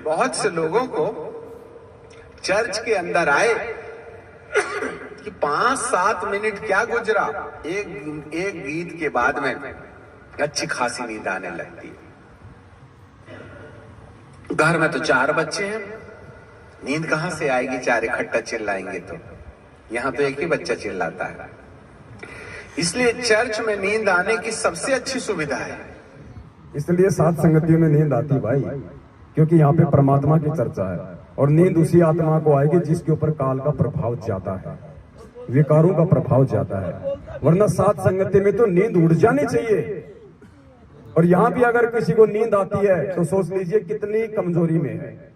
बहुत से लोगों को चर्च के अंदर आए कि 5-7 मिनट क्या गुजरा, एक गीत के बाद में अच्छी खासी नींद आने लगती है। घर में तो 4 बच्चे हैं, नींद कहां से आएगी? 4 इकट्ठा चिल्लाएंगे तो। यहां तो एक ही बच्चा चिल्लाता है। इसलिए चर्च में नींद आने की सबसे अच्छी सुविधा है। इसलिए सात संगतियों में नींद आती भाई, क्योंकि यहाँ पे परमात्मा की चर्चा है और नींद उसी आत्मा को आएगी जिसके ऊपर काल का प्रभाव ज्यादा है, विकारों का प्रभाव ज्यादा है। वरना सात संगति में तो नींद उड़ जानी चाहिए। और यहाँ भी अगर किसी को नींद आती है तो सोच लीजिए कितनी कमजोरी में है।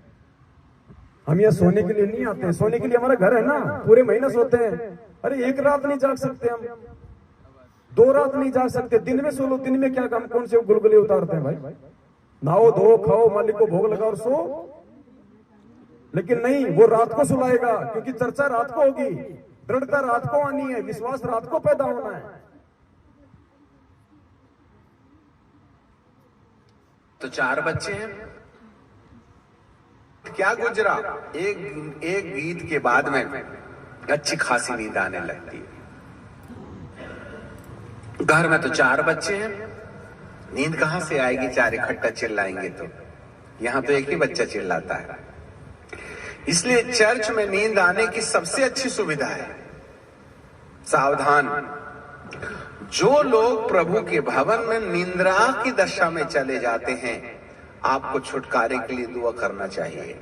हम यहाँ सोने के लिए नहीं आते हैं, सोने के लिए हमारा घर है ना, पूरे महीने सोते हैं। अरे एक रात नहीं जाग सकते हम, 2 रात नहीं जाग सकते, दिन में सो लो। दिन में क्या काम, कौन से गुलगुले उतारते हैं भाई? नहाओ धो खाओ, मालिक को भोग लगाओ और सो। लेकिन नहीं, वो रात को सुलाएगा, क्योंकि चर्चा रात को होगी, दृढ़ता रात को आनी है, विश्वास रात को पैदा होना है। तो 4 बच्चे हैं, क्या गुजरा, एक गीत के बाद में अच्छी खासी नींद आने लगती है। घर में तो 4 बच्चे हैं, नींद कहां से आएगी? 4 इकट्ठा चिल्लाएंगे तो। यहां तो एक ही बच्चा चिल्लाता है। इसलिए चर्च में नींद आने की सबसे अच्छी सुविधा है। सावधान, जो लोग प्रभु के भवन में निंद्रा की दशा में चले जाते हैं, आपको छुटकारे के लिए दुआ करना चाहिए।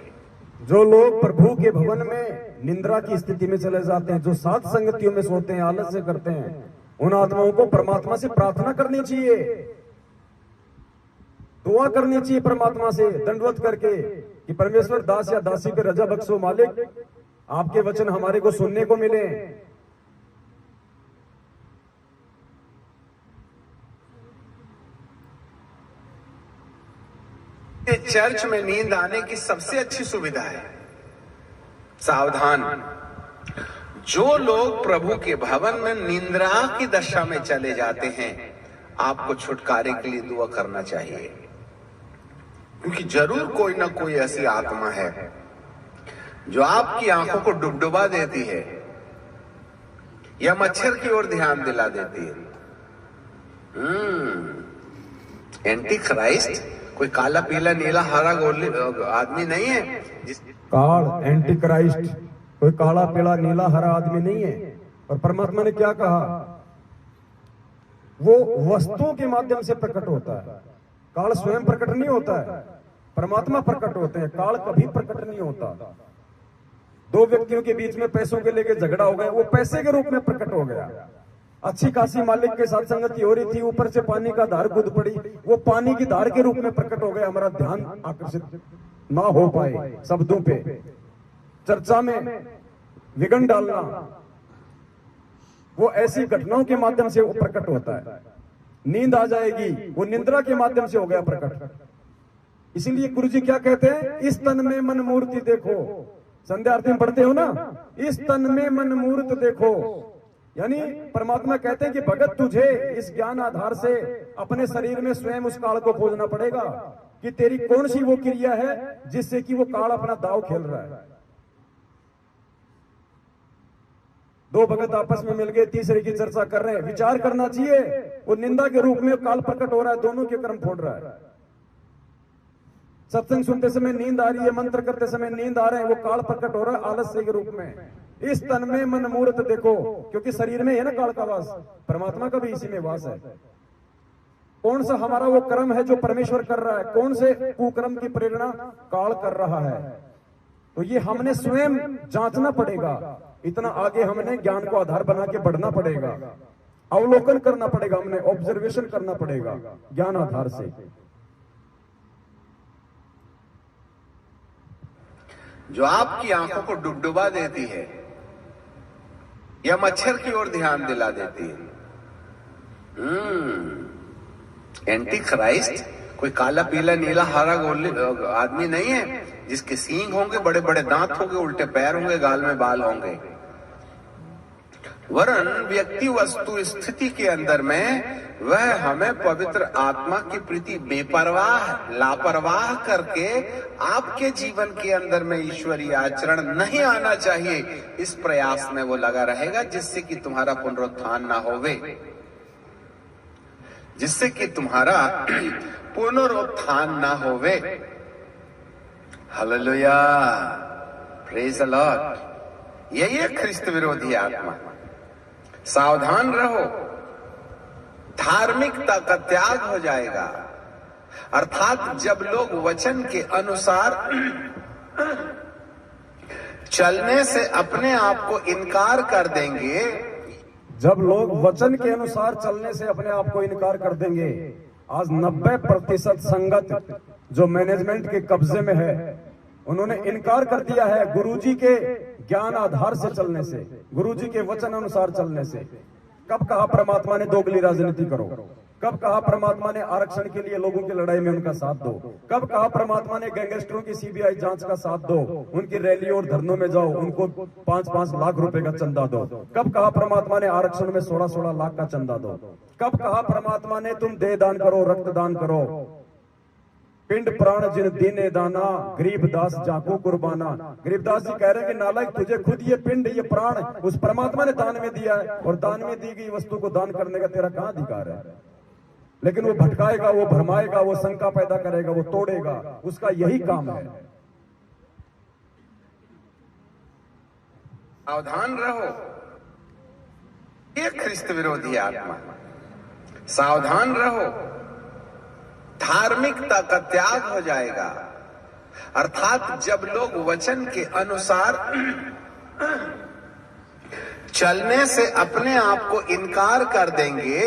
जो लोग प्रभु के भवन में निंद्रा की स्थिति में चले जाते हैं, जो सात संगतियों में सोते हैं, आलस से करते हैं, उन आत्माओं को परमात्मा से प्रार्थना करनी चाहिए, दुआ करनी चाहिए परमात्मा से दंडवत करके कि परमेश्वर दास या दासी पे रजा बख्शो मालिक, आपके वचन हमारे को सुनने को मिले। चर्च में नींद आने की सबसे अच्छी सुविधा है। सावधान, जो लोग प्रभु के भवन में निंद्रा की दशा में चले जाते हैं, आपको छुटकारे के लिए दुआ करना चाहिए। क्योंकि जरूर कोई ना कोई ऐसी आत्मा है जो आपकी आंखों को डुबडुबा देती है या मच्छर की ओर ध्यान दिला देती है। एंटी क्राइस्ट कोई काला पीला नीला हरा गोली आदमी नहीं है। काल एंटी क्राइस्ट कोई काला पीला नीला हरा आदमी नहीं है। और परमात्मा ने क्या कहा? वो वस्तुओं के माध्यम से प्रकट होता है। काल स्वयं प्रकट नहीं होता है, परमात्मा प्रकट होते हैं। काल कभी प्रकट नहीं होता। 2 व्यक्तियों के बीच में पैसों के लेके झगड़ा हो गया, वो पैसे के रूप में प्रकट हो गया। अच्छी खासी मालिक के साथ संगति हो रही थी, ऊपर से पानी का धार कूद पड़ी, वो पानी की धार के रूप में प्रकट हो गया। हमारा ध्यान आकर्षित ना हो पाए शब्दों पे, चर्चा में विघन डालना, वो ऐसी घटनाओं के माध्यम से वो प्रकट होता है। नींद आ जाएगी, वो निद्रा के माध्यम से हो गया प्रकट। इसीलिए गुरु जी क्या कहते हैं, इस तन में मन मूर्ति देखो। संध्या आरती में पढ़ते हो ना, इस तन में मन मूर्त देखो। यानी परमात्मा कहते हैं कि भगत तुझे इस ज्ञान आधार से अपने शरीर में स्वयं उस काल को खोजना पड़ेगा कि तेरी कौन सी वो क्रिया है जिससे कि वो काल अपना दाव खेल रहा है। दो भगत आपस में मिल गए, तीसरे की चर्चा कर रहे हैं, विचार करना चाहिए। वो निंदा के रूप में काल प्रकट हो रहा है, दोनों के कर्म फोड़ रहा है। सत्संग सुनते समय नींद आ रही है, मंत्र करते समय नींद आ रहे हैं, वो काल प्रकट हो रहा है आलस्य के रूप में। इस तन में मन मूर्त देखो, क्योंकि शरीर में है ना काल का वास, परमात्मा का भी इसी में वास है। कौन सा हमारा वो कर्म है जो परमेश्वर कर रहा है, कौन से कुकर्म की प्रेरणा काल कर रहा है, तो ये हमने स्वयं जांचना पड़ेगा। इतना आगे हमने ज्ञान को आधार बना के बढ़ना पड़ेगा, अवलोकन करना पड़ेगा, हमने ऑब्जर्वेशन करना पड़ेगा ज्ञान आधार से। जो आपकी आंखों को डुबडुबा देती है या मच्छर की ओर ध्यान दिला देती है। एंटी क्राइस्ट कोई काला पीला नीला हरा आदमी नहीं है जिसके सींग होंगे, बड़े बड़े दांत होंगे, उल्टे पैर होंगे, गाल में बाल होंगे। वरन व्यक्ति वस्तु स्थिति के अंदर में वह हमें पवित्र आत्मा की प्रति बेपरवाह लापरवाह करके आपके जीवन के अंदर में ईश्वरीय आचरण नहीं आना चाहिए, इस प्रयास में वो लगा रहेगा, जिससे कि तुम्हारा पुनरुत्थान ना होवे, जिससे कि तुम्हारा पुनरुत्थान ना होवे। Hallelujah, praise the Lord. यही है ख्रिस्त विरोधी आत्मा। सावधान रहो, धार्मिकता का त्याग हो जाएगा। अर्थात जब लोग वचन के अनुसार चलने से अपने आप को इनकार कर देंगे, जब लोग वचन के अनुसार चलने से अपने आप को इनकार कर देंगे। आज 90% संगत जो मैनेजमेंट के कब्जे में है, उन्होंने इनकार कर दिया है गुरुजी के ज्ञान आधार से चलने से, गुरुजी के वचन अनुसार चलने से। कब कहा परमात्मा ने दोगली राजनीति करो, कब कहा परमात्मा ने आरक्षण के लिए लोगों की लड़ाई में उनका साथ दो, कब कहा परमात्मा ने गैंगस्टरों की सीबीआई जांच का साथ दो, उनकी रैली और धरनों में जाओ, उनको 5-5 लाख रुपए का चंदा दो। कब कहा परमात्मा ने आरक्षण में 16-16 लाख का चंदा दो। कब कहा परमात्मा ने तुम देह दान करो, रक्त दान करो, पिंड प्राण जिन दीने दाना, गरीबदास जाको कुर्बाना। गरीबदास जी कह रहे हैं कि नालायक, तुझे खुद ये पिंड ये प्राण उस परमात्मा ने दान में दिया है, और दान में दी गई वस्तु को दान करने का तेरा कहां अधिकार है। लेकिन वो भटकाएगा, वो भरमाएगा, वो शंका पैदा करेगा, वो तोड़ेगा, उसका यही काम है। सावधान रहो, ये ख्रिस्त विरोधी आत्मा। सावधान रहो, धार्मिकता का त्याग हो जाएगा। अर्थात जब लोग वचन के अनुसार चलने से अपने आप को इनकार कर देंगे,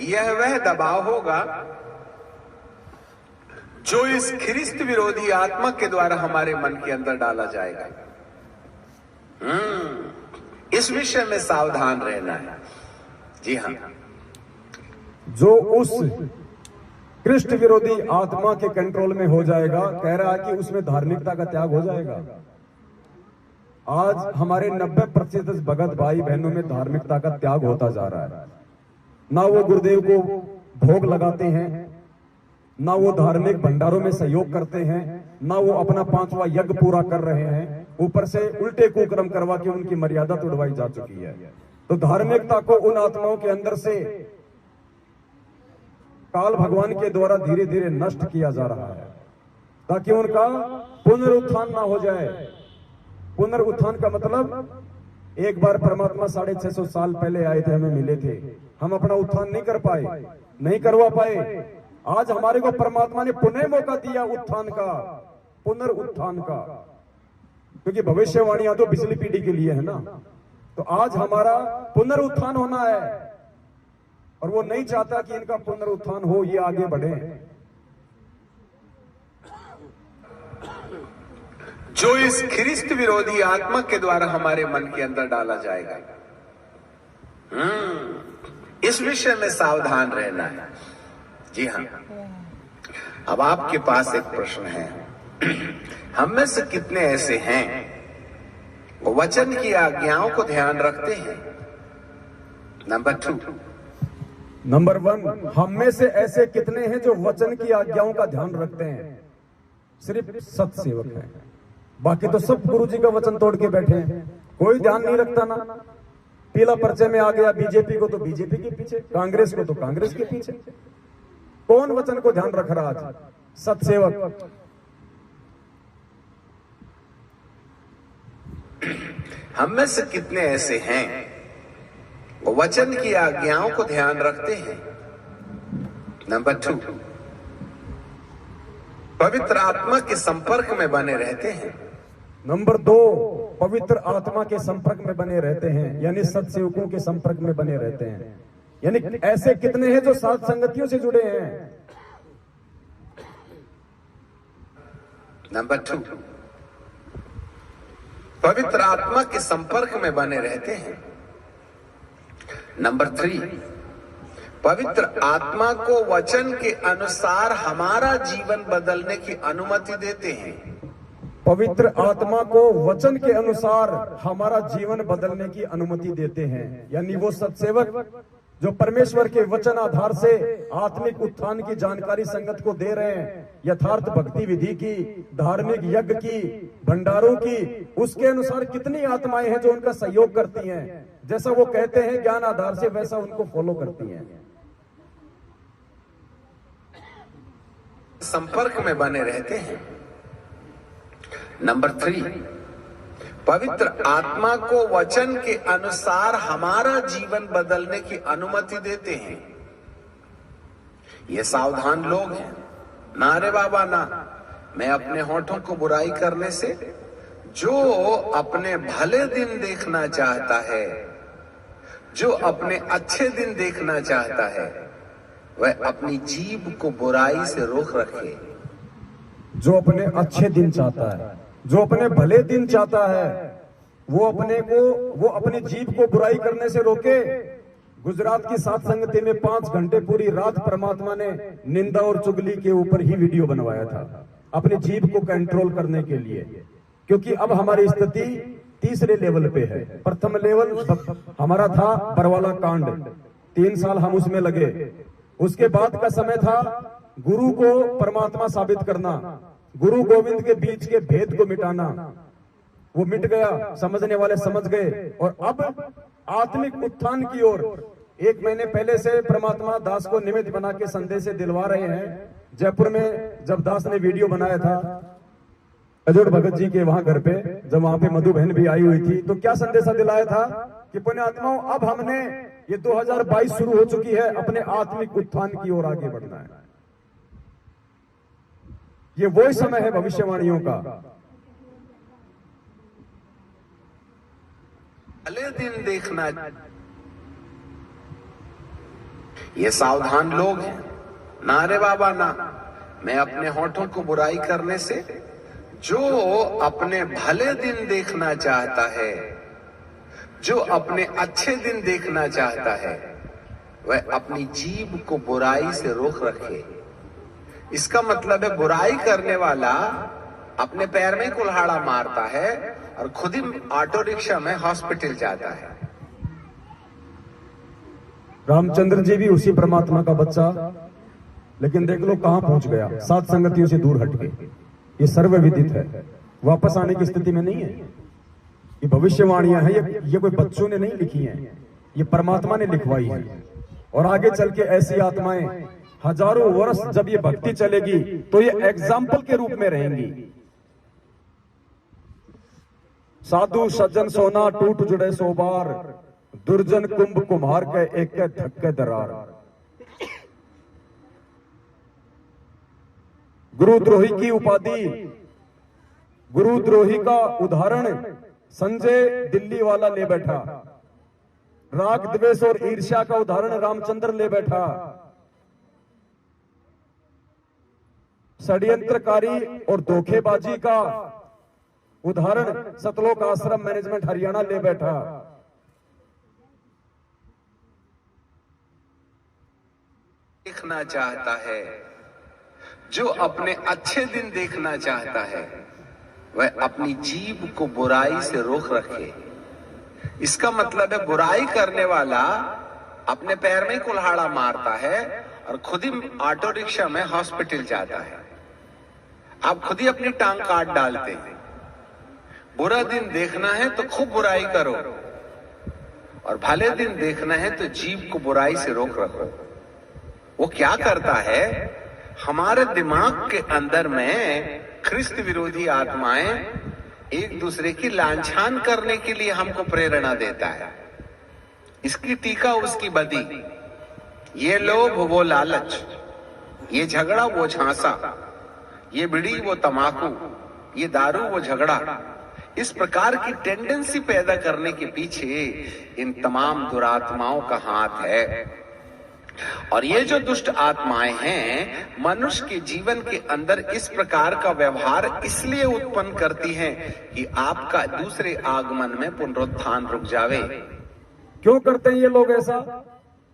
यह वह दबाव होगा जो इस ख्रिस्त विरोधी आत्मा के द्वारा हमारे मन के अंदर डाला जाएगा। इस विषय में सावधान रहना है। जी हाँ, जो उस कृष्ण विरोधी आत्मा के कंट्रोल में हो जाएगा, कह रहा है कि उसमें धार्मिकता का त्याग हो जाएगा। आज हमारे 90% भगत भाई बहनों में धार्मिकता का त्याग होता जा रहा है। ना वो गुरुदेव को भोग लगाते हैं, ना वो धार्मिक भंडारों में सहयोग करते हैं, ना वो अपना 5वां यज्ञ पूरा कर रहे हैं, ऊपर से उल्टे कुकर्म करवा के उनकी मर्यादा तोड़वाई जा चुकी है। तो धार्मिकता को उन आत्माओं के अंदर से काल भगवान के द्वारा धीरे धीरे नष्ट किया जा रहा है, ताकि उनका पुनरुत्थान ना हो जाए। पुनरुत्थान का मतलब, एक बार परमात्मा 650 साल पहले आए थे, हमें मिले थे, हम अपना उत्थान नहीं कर पाए, नहीं करवा पाए। आज हमारे को परमात्मा ने पुनः मौका दिया उत्थान का, पुनरुत्थान का, क्योंकि भविष्यवाणियां तो पिछली पीढ़ी के लिए है ना। तो आज हमारा पुनरुत्थान होना है, और वो नहीं चाहता कि इनका पुनरुत्थान हो, ये आगे बढ़े। जो इस ख्रिस्त विरोधी आत्मा के द्वारा हमारे मन के अंदर डाला जाएगा। इस विषय में सावधान रहना है। जी हाँ, अब आपके पास एक प्रश्न है। हम में से कितने ऐसे हैं वो वचन की आज्ञाओं को ध्यान रखते हैं? नंबर 2, नंबर 1, हम में से ऐसे कितने हैं जो वचन की आज्ञाओं का ध्यान रखते हैं? सिर्फ सत्सेवक हैं, बाकी तो सब गुरु जी का वचन तोड़ के बैठे हैं, कोई ध्यान नहीं रखता ना। पीला पर्चे में आ गया, बीजेपी को तो बीजेपी के पीछे, कांग्रेस को तो कांग्रेस के पीछे। कौन वचन को ध्यान रख रहा आज? सत्सेवक। हम में से कितने ऐसे हैं वो वचन की आज्ञाओं को ध्यान रखते हैं? नंबर 2, पवित्र आत्मा के संपर्क में बने रहते हैं। नंबर 2, पवित्र आत्मा के संपर्क में बने रहते हैं, यानी सत्सेवकों के संपर्क में बने रहते हैं। यानी ऐसे कितने हैं जो साथ संगतियों से जुड़े हैं? नंबर 2, पवित्र आत्मा के संपर्क में बने रहते हैं। नंबर 3, पवित्र आत्मा को वचन के अनुसार हमारा जीवन बदलने की अनुमति देते हैं। पवित्र आत्मा को वचन के अनुसार हमारा जीवन बदलने की अनुमति देते हैं, यानी वो सत्सेवक जो परमेश्वर के वचन आधार से आत्मिक उत्थान की जानकारी संगत को दे रहे हैं, यथार्थ भक्ति विधि की, धार्मिक यज्ञ की, भंडारों की, उसके अनुसार कितनी आत्माएं हैं जो उनका सहयोग करती हैं, जैसा वो कहते हैं ज्ञान आधार से, वैसा उनको फॉलो करती हैं। संपर्क में बने रहते हैं। नंबर 3, पवित्र आत्मा को वचन के अनुसार हमारा जीवन बदलने की अनुमति देते हैं। ये सावधान लोग हैं। ना रे बाबा ना, मैं अपने होठों को बुराई करने से, जो अपने भले दिन देखना चाहता है, जो अपने अच्छे दिन देखना चाहता है, वह अपनी जीभ को बुराई से रोक रखे। जो अपने अच्छे दिन चाहता है, जो अपने भले दिन चाहता है, वो अपनी जीभ को बुराई करने से रोके। गुजरात की सात संगति में 5 घंटे पूरी रात परमात्मा ने निंदा और चुगली के ऊपर ही वीडियो बनवाया था, अपनी जीभ को कंट्रोल करने के लिए। क्योंकि अब हमारी स्थिति तीसरे लेवल पे है। प्रथम लेवल हमारा था बरवाला कांड, 3 साल हम उसमें लगे। उसके बाद का समय था गुरु को परमात्मा साबित करना, गुरु गोविंद के बीच के भेद को मिटाना। वो मिट गया, समझने वाले समझ गए। और अब आत्मिक उत्थान की ओर 1 महीने पहले से परमात्मा दास को निमित्त बना के संदेश दिलवा रहे हैं। जयपुर में जब दास ने वीडियो बनाया था अजोड़ भगत जी के वहां घर पे, जब वहां पे मधु बहन भी आई हुई थी, तो क्या संदेशा दिलाया था कि पुण्य आत्माओं, अब हमने ये 2022 शुरू हो चुकी है, अपने आत्मिक उत्थान की ओर आगे बढ़ना है। ये वही समय है भविष्यवाणियों का। भले दिन देखना, ये सावधान लोग हैं। ना रे बाबा ना, मैं अपने होठों को बुराई करने से, जो अपने भले दिन देखना चाहता है, जो अपने अच्छे दिन देखना चाहता है, वह अपनी जीभ को बुराई से रोक रखे। इसका मतलब है बुराई करने वाला अपने पैर में कुल्हाड़ा मारता है और खुद ही ऑटो रिक्शा में हॉस्पिटल जाता है। रामचंद्र जी भी उसी परमात्मा का बच्चा, लेकिन देख लो कहां पहुंच गया, सात संगतियों से दूर हट के। ये सर्वविदित है, वापस आने की स्थिति में नहीं है। ये भविष्यवाणियां हैं, ये कोई बच्चों ने नहीं लिखी हैं, ये परमात्मा ने लिखवाई है। और आगे चल के ऐसी आत्माएं हजारों वर्ष जब ये भक्ति चलेगी तो ये एग्जाम्पल के रूप में रहेंगी। साधु सज्जन सोना टूट जुड़े सो बार, दुर्जन कुंभ कुम्हार के एक के धक्के दरार। गुरुद्रोही की उपाधि, गुरुद्रोही का उदाहरण संजय दिल्ली वाला ले बैठा। राग द्वेष और ईर्ष्या का उदाहरण रामचंद्र ले बैठा। षड्यंत्रकारी और धोखेबाजी का उदाहरण सतलोक आश्रम मैनेजमेंट हरियाणा ले बैठा। देखना चाहता है, जो अपने अच्छे दिन देखना चाहता है, वह अपनी जीभ को बुराई से रोक रखे। इसका मतलब है बुराई करने वाला अपने पैर में कुल्हाड़ा मारता है और खुद ही ऑटो रिक्शा में हॉस्पिटल जाता है। आप खुद ही अपनी टांग काट डालते हैं। बुरा दिन देखना है तो खूब बुराई करो, और भले दिन देखना है तो जीभ को बुराई से रोक रखो। वो क्या करता है, हमारे दिमाग के अंदर में ख्रिस्त विरोधी आत्माएं एक दूसरे की लांछन करने के लिए हमको प्रेरणा देता है। इसकी टीका उसकी बदी, ये लोभ वो लालच, ये झगड़ा वो झांसा, ये बीड़ी वो तमाकू, ये दारू वो झगड़ा। इस प्रकार की टेंडेंसी पैदा करने के पीछे इन तमाम दुरात्माओं का हाथ है। और ये जो दुष्ट आत्माएं हैं, मनुष्य के जीवन के अंदर इस प्रकार का व्यवहार इसलिए उत्पन्न करती हैं कि आपका दूसरे आगमन में पुनरुत्थान रुक जावे। क्यों करते हैं ये लोग ऐसा?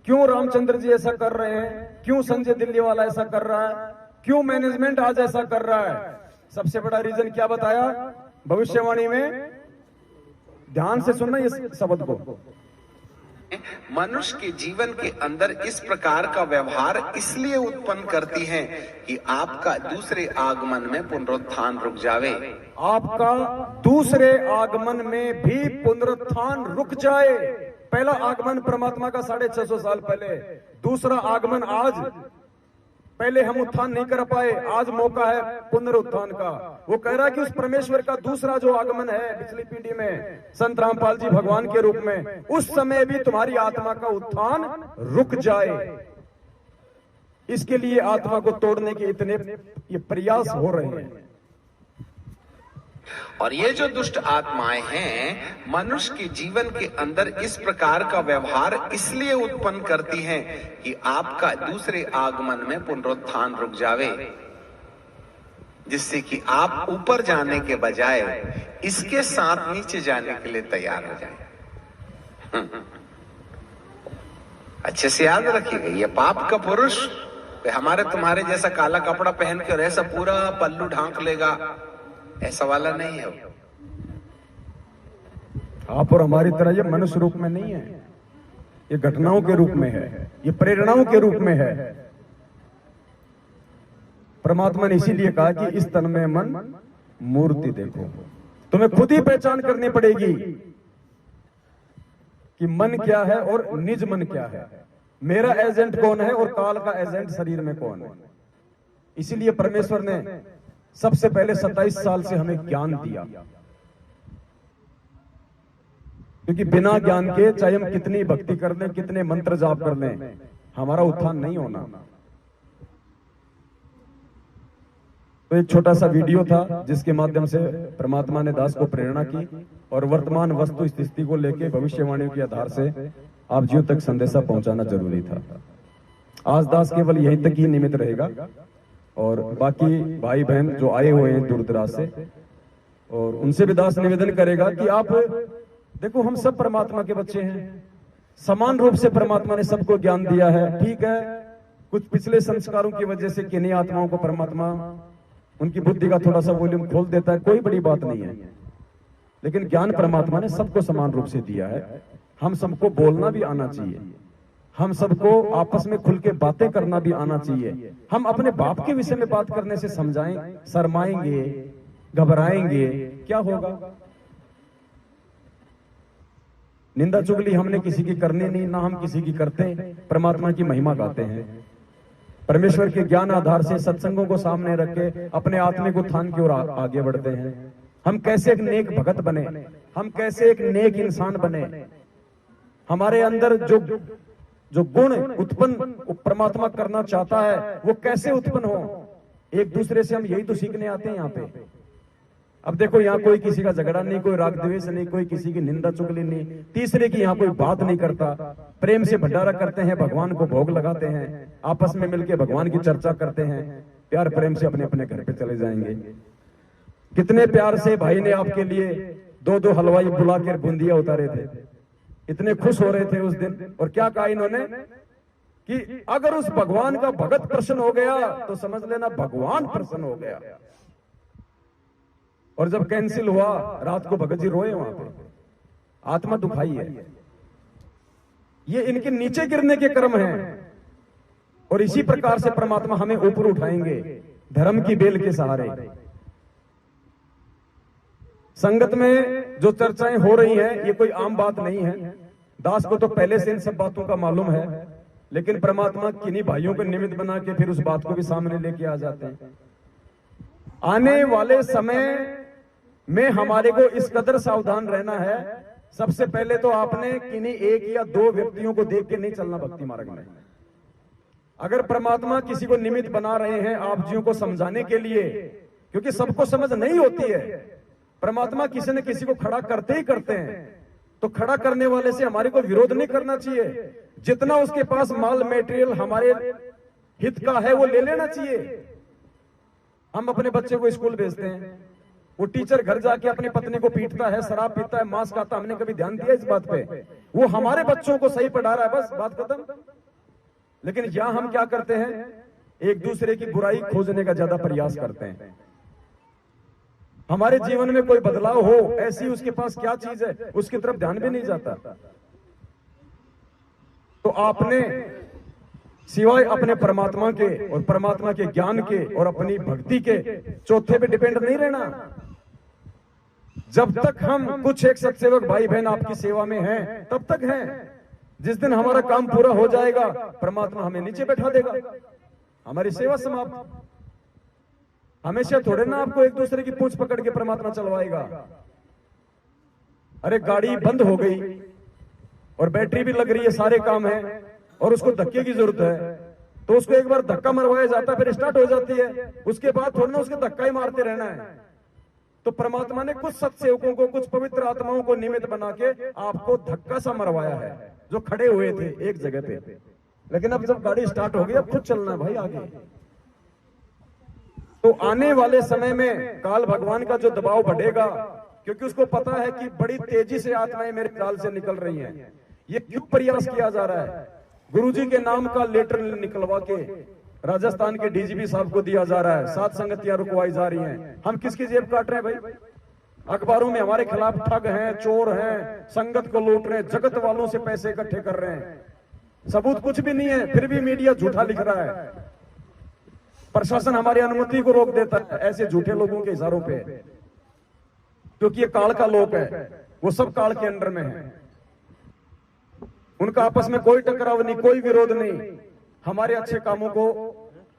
क्यों रामचंद्र जी ऐसा कर रहे हैं? क्यों संजय दिल्ली वाला ऐसा कर रहा है? क्यों मैनेजमेंट आज ऐसा कर रहा है? सबसे बड़ा रीजन क्या बताया भविष्यवाणी में? ध्यान से सुनना इस शब्द को। मनुष्य के जीवन के अंदर इस प्रकार का व्यवहार इसलिए उत्पन्न करती हैं कि आपका दूसरे आगमन में पुनरुत्थान रुक जावे। आपका दूसरे आगमन में भी पुनरुत्थान रुक जाए। पहला आगमन परमात्मा का 650 साल पहले, दूसरा आगमन आज। पहले हम उत्थान नहीं कर पाए, आज मौका है पुनरुत्थान का। वो कह रहा है कि उस परमेश्वर का दूसरा जो आगमन है पिछली पीढ़ी में संत रामपाल जी भगवान के रूप में, उस समय भी तुम्हारी आत्मा का उत्थान रुक जाए। इसके लिए आत्मा को तोड़ने के इतने ये प्रयास हो रहे हैं। और ये जो दुष्ट आत्माएं हैं, मनुष्य के जीवन के अंदर इस प्रकार का व्यवहार इसलिए उत्पन्न करती हैं कि आपका दूसरे आगमन में पुनरुत्थान रुक जावे, जिससे कि आप ऊपर जाने के बजाय इसके साथ नीचे जाने के लिए तैयार हो जाए। अच्छे से याद रखिएगा, ये पाप का पुरुष हमारे तुम्हारे जैसा काला कपड़ा पहन कर ऐसा पूरा पल्लू ढांक लेगा, ऐसा वाला नहीं है। आप और हमारी तरह ये मनुष्य रूप में नहीं है, ये घटनाओं के रूप में है, ये प्रेरणाओं के रूप में है। परमात्मा ने इसीलिए कहा कि इस तन में मन मूर्ति देखो। तुम्हें खुद ही पहचान करनी पड़ेगी कि मन क्या है और निज मन क्या है, मेरा एजेंट कौन है और काल का एजेंट शरीर में कौन है। इसीलिए परमेश्वर ने सबसे पहले 27 साल से हमें ज्ञान दिया, क्योंकि बिना ज्ञान के चाहे हम कितनी भक्ति कर लें, कितने मंत्र जाप कर लें, हमारा उत्थान नहीं होना। तो एक छोटा सा वीडियो था जिसके माध्यम से परमात्मा ने दास को प्रेरणा की और वर्तमान वस्तु स्थिति को लेकर भविष्यवाणियों के आधार से आप जीव तक संदेशा पहुंचाना जरूरी था। आज दास केवल यहीं तक ही निमित्त रहेगा और बाकी भाई बहन जो आए हुए हैं दूर दराज से, और उनसे भी दास निवेदन करेगा कि आप देखो, हम सब परमात्मा के बच्चे हैं, समान रूप से परमात्मा ने सबको ज्ञान दिया है। ठीक है, कुछ पिछले संस्कारों की वजह से किन्हीं आत्माओं को परमात्मा उनकी बुद्धि का थोड़ा सा वॉल्यूम खोल देता है, कोई बड़ी बात नहीं है, लेकिन ज्ञान परमात्मा ने सबको समान रूप से दिया है। हम सबको बोलना भी आना चाहिए, हम सबको आपस में खुल के बातें करना भी आना चाहिए। हम अपने बाप के विषय में बात करने से समझाएं, शर्माएंगे, घबराएंगे, क्या होगा? निंदा चुगली हमने किसी की करनी नहीं, ना हम किसी की करते, परमात्मा की महिमा गाते हैं। परमेश्वर के ज्ञान आधार से सत्संगों को सामने रख के अपने आत्मिक उत्थान की ओर आगे बढ़ते हैं। हम कैसे एक नेक भगत बने, हम कैसे एक नेक इंसान बने, हमारे अंदर जो गुण उत्पन्न परमात्मा करना चाहता है वो कैसे उत्पन्न हो। एक दूसरे से हम यही तो सीखने आते हैं यहाँ पे। अब देखो, यहाँ कोई किसी का झगड़ा नहीं, कोई राग द्वेष नहीं, कोई किसी की निंदा चुगली नहीं, तीसरे की यहाँ कोई बात नहीं करता। प्रेम से भंडारा करते हैं, भगवान को भोग लगाते हैं, आपस में मिलकर भगवान की चर्चा करते हैं, प्यार प्रेम से अपने अपने घर पे चले जाएंगे। कितने प्यार से भाई ने आपके लिए 2-2 हलवाई बुला कर बूंदिया उतारे थे, इतने खुश हो रहे थे उस दिन। और क्या कहा इन्होंने? कि अगर उस भगवान का भगत प्रसन्न हो गया तो समझ लेना भगवान प्रसन्न हो गया। और जब कैंसिल हुआ, रात को भगत जी रोए वहां पे, आत्मा दुखाई है। ये इनके नीचे गिरने के कर्म हैं। और इसी प्रकार से परमात्मा हमें ऊपर उठाएंगे धर्म की बेल के सहारे। संगत में जो चर्चाएं हो रही हैं, ये कोई आम बात नहीं है। दास को तो पहले से इन सब बातों का मालूम है, लेकिन परमात्मा किन्हीं भाइयों को निमित्त बना के फिर उस बात को भी सामने लेके आ जाते हैं। आने वाले समय में हमारे को इस कदर सावधान रहना है। सबसे पहले तो आपने किन्हीं एक या दो व्यक्तियों को देख के नहीं चलना भक्ति मार्ग में। अगर परमात्मा किसी को निमित्त बना रहे हैं आप जियों को समझाने के लिए, क्योंकि सबको समझ नहीं होती है, परमात्मा किसी न किसी को खड़ा करते ही करते हैं, तो खड़ा करने वाले से हमारे को विरोध नहीं करना चाहिए। जितना उसके पास माल मटेरियल हमारे हित का है वो ले लेना चाहिए। हम अपने बच्चे को स्कूल भेजते हैं, वो टीचर घर जाके अपनी पत्नी को पीटता है, शराब पीता है, मांस खाता, हमने कभी ध्यान दिया इस बात पे? वो हमारे बच्चों को सही पढ़ा रहा है, बस बात खत्म। लेकिन यहां हम क्या करते हैं, एक दूसरे की बुराई खोजने का ज्यादा प्रयास करते हैं। हमारे जीवन में कोई बदलाव हो, ऐसी उसके पास क्या चीज है, उसकी तरफ ध्यान भी नहीं जाता। तो आपने सिवाय अपने परमात्मा के और परमात्मा के ज्ञान के और अपनी भक्ति के चौथे पे डिपेंड नहीं रहना। जब तक हम कुछ एक सत्सेवक भाई बहन आपकी सेवा में हैं, तब तक हैं। जिस दिन हमारा काम पूरा हो जाएगा, परमात्मा हमें नीचे बैठा देगा, हमारी सेवा समाप्त। हमेशा थोड़े ना आपको एक दूसरे की पूंछ पकड़ के परमात्मा चलवाएगा। अरे गाड़ी बंद हो गई और बैटरी भी लग रही है, सारे काम है और उसको धक्के की जरूरत है, तो उसको एक बार धक्का मरवाया जाता है, फिर स्टार्ट हो जाती है। उसके बाद थोड़ा ना उसके धक्का ही मारते रहना है। तो परमात्मा ने कुछ सत्सेवकों को, कुछ पवित्र आत्माओं को निमित्त बना के आपको धक्का सा मरवाया है, जो खड़े हुए थे एक जगह पे। लेकिन अब जब गाड़ी स्टार्ट हो गई, अब खुद चलना है भाई आगे। तो आने वाले समय में काल भगवान का जो दबाव बढ़ेगा, क्योंकि उसको पता है कि बड़ी तेजी से आत्माएं मेरे काल से निकल रही हैं। ये क्यों प्रयास किया जा रहा है? गुरुजी के नाम का लेटर निकलवा के राजस्थान के डीजीपी साहब को दिया जा रहा है, 7 संगतियां रुकवाई जा रही हैं। हम किसकी जेब काट रहे हैं भाई? अखबारों में हमारे खिलाफ ठग हैं, चोर हैं, संगत को लूट रहे हैं, जगत वालों से पैसे इकट्ठे कर रहे हैं। सबूत कुछ भी नहीं है, फिर भी मीडिया झूठा लिख रहा है। प्रशासन हमारी अनुमति को रोक देता है ऐसे झूठे लोगों के इशारों पे, क्योंकि ये काल का लोक है, वो सब काल के अंडर में है। उनका आपस में कोई टकराव नहीं, कोई विरोध नहीं। हमारे अच्छे कामों को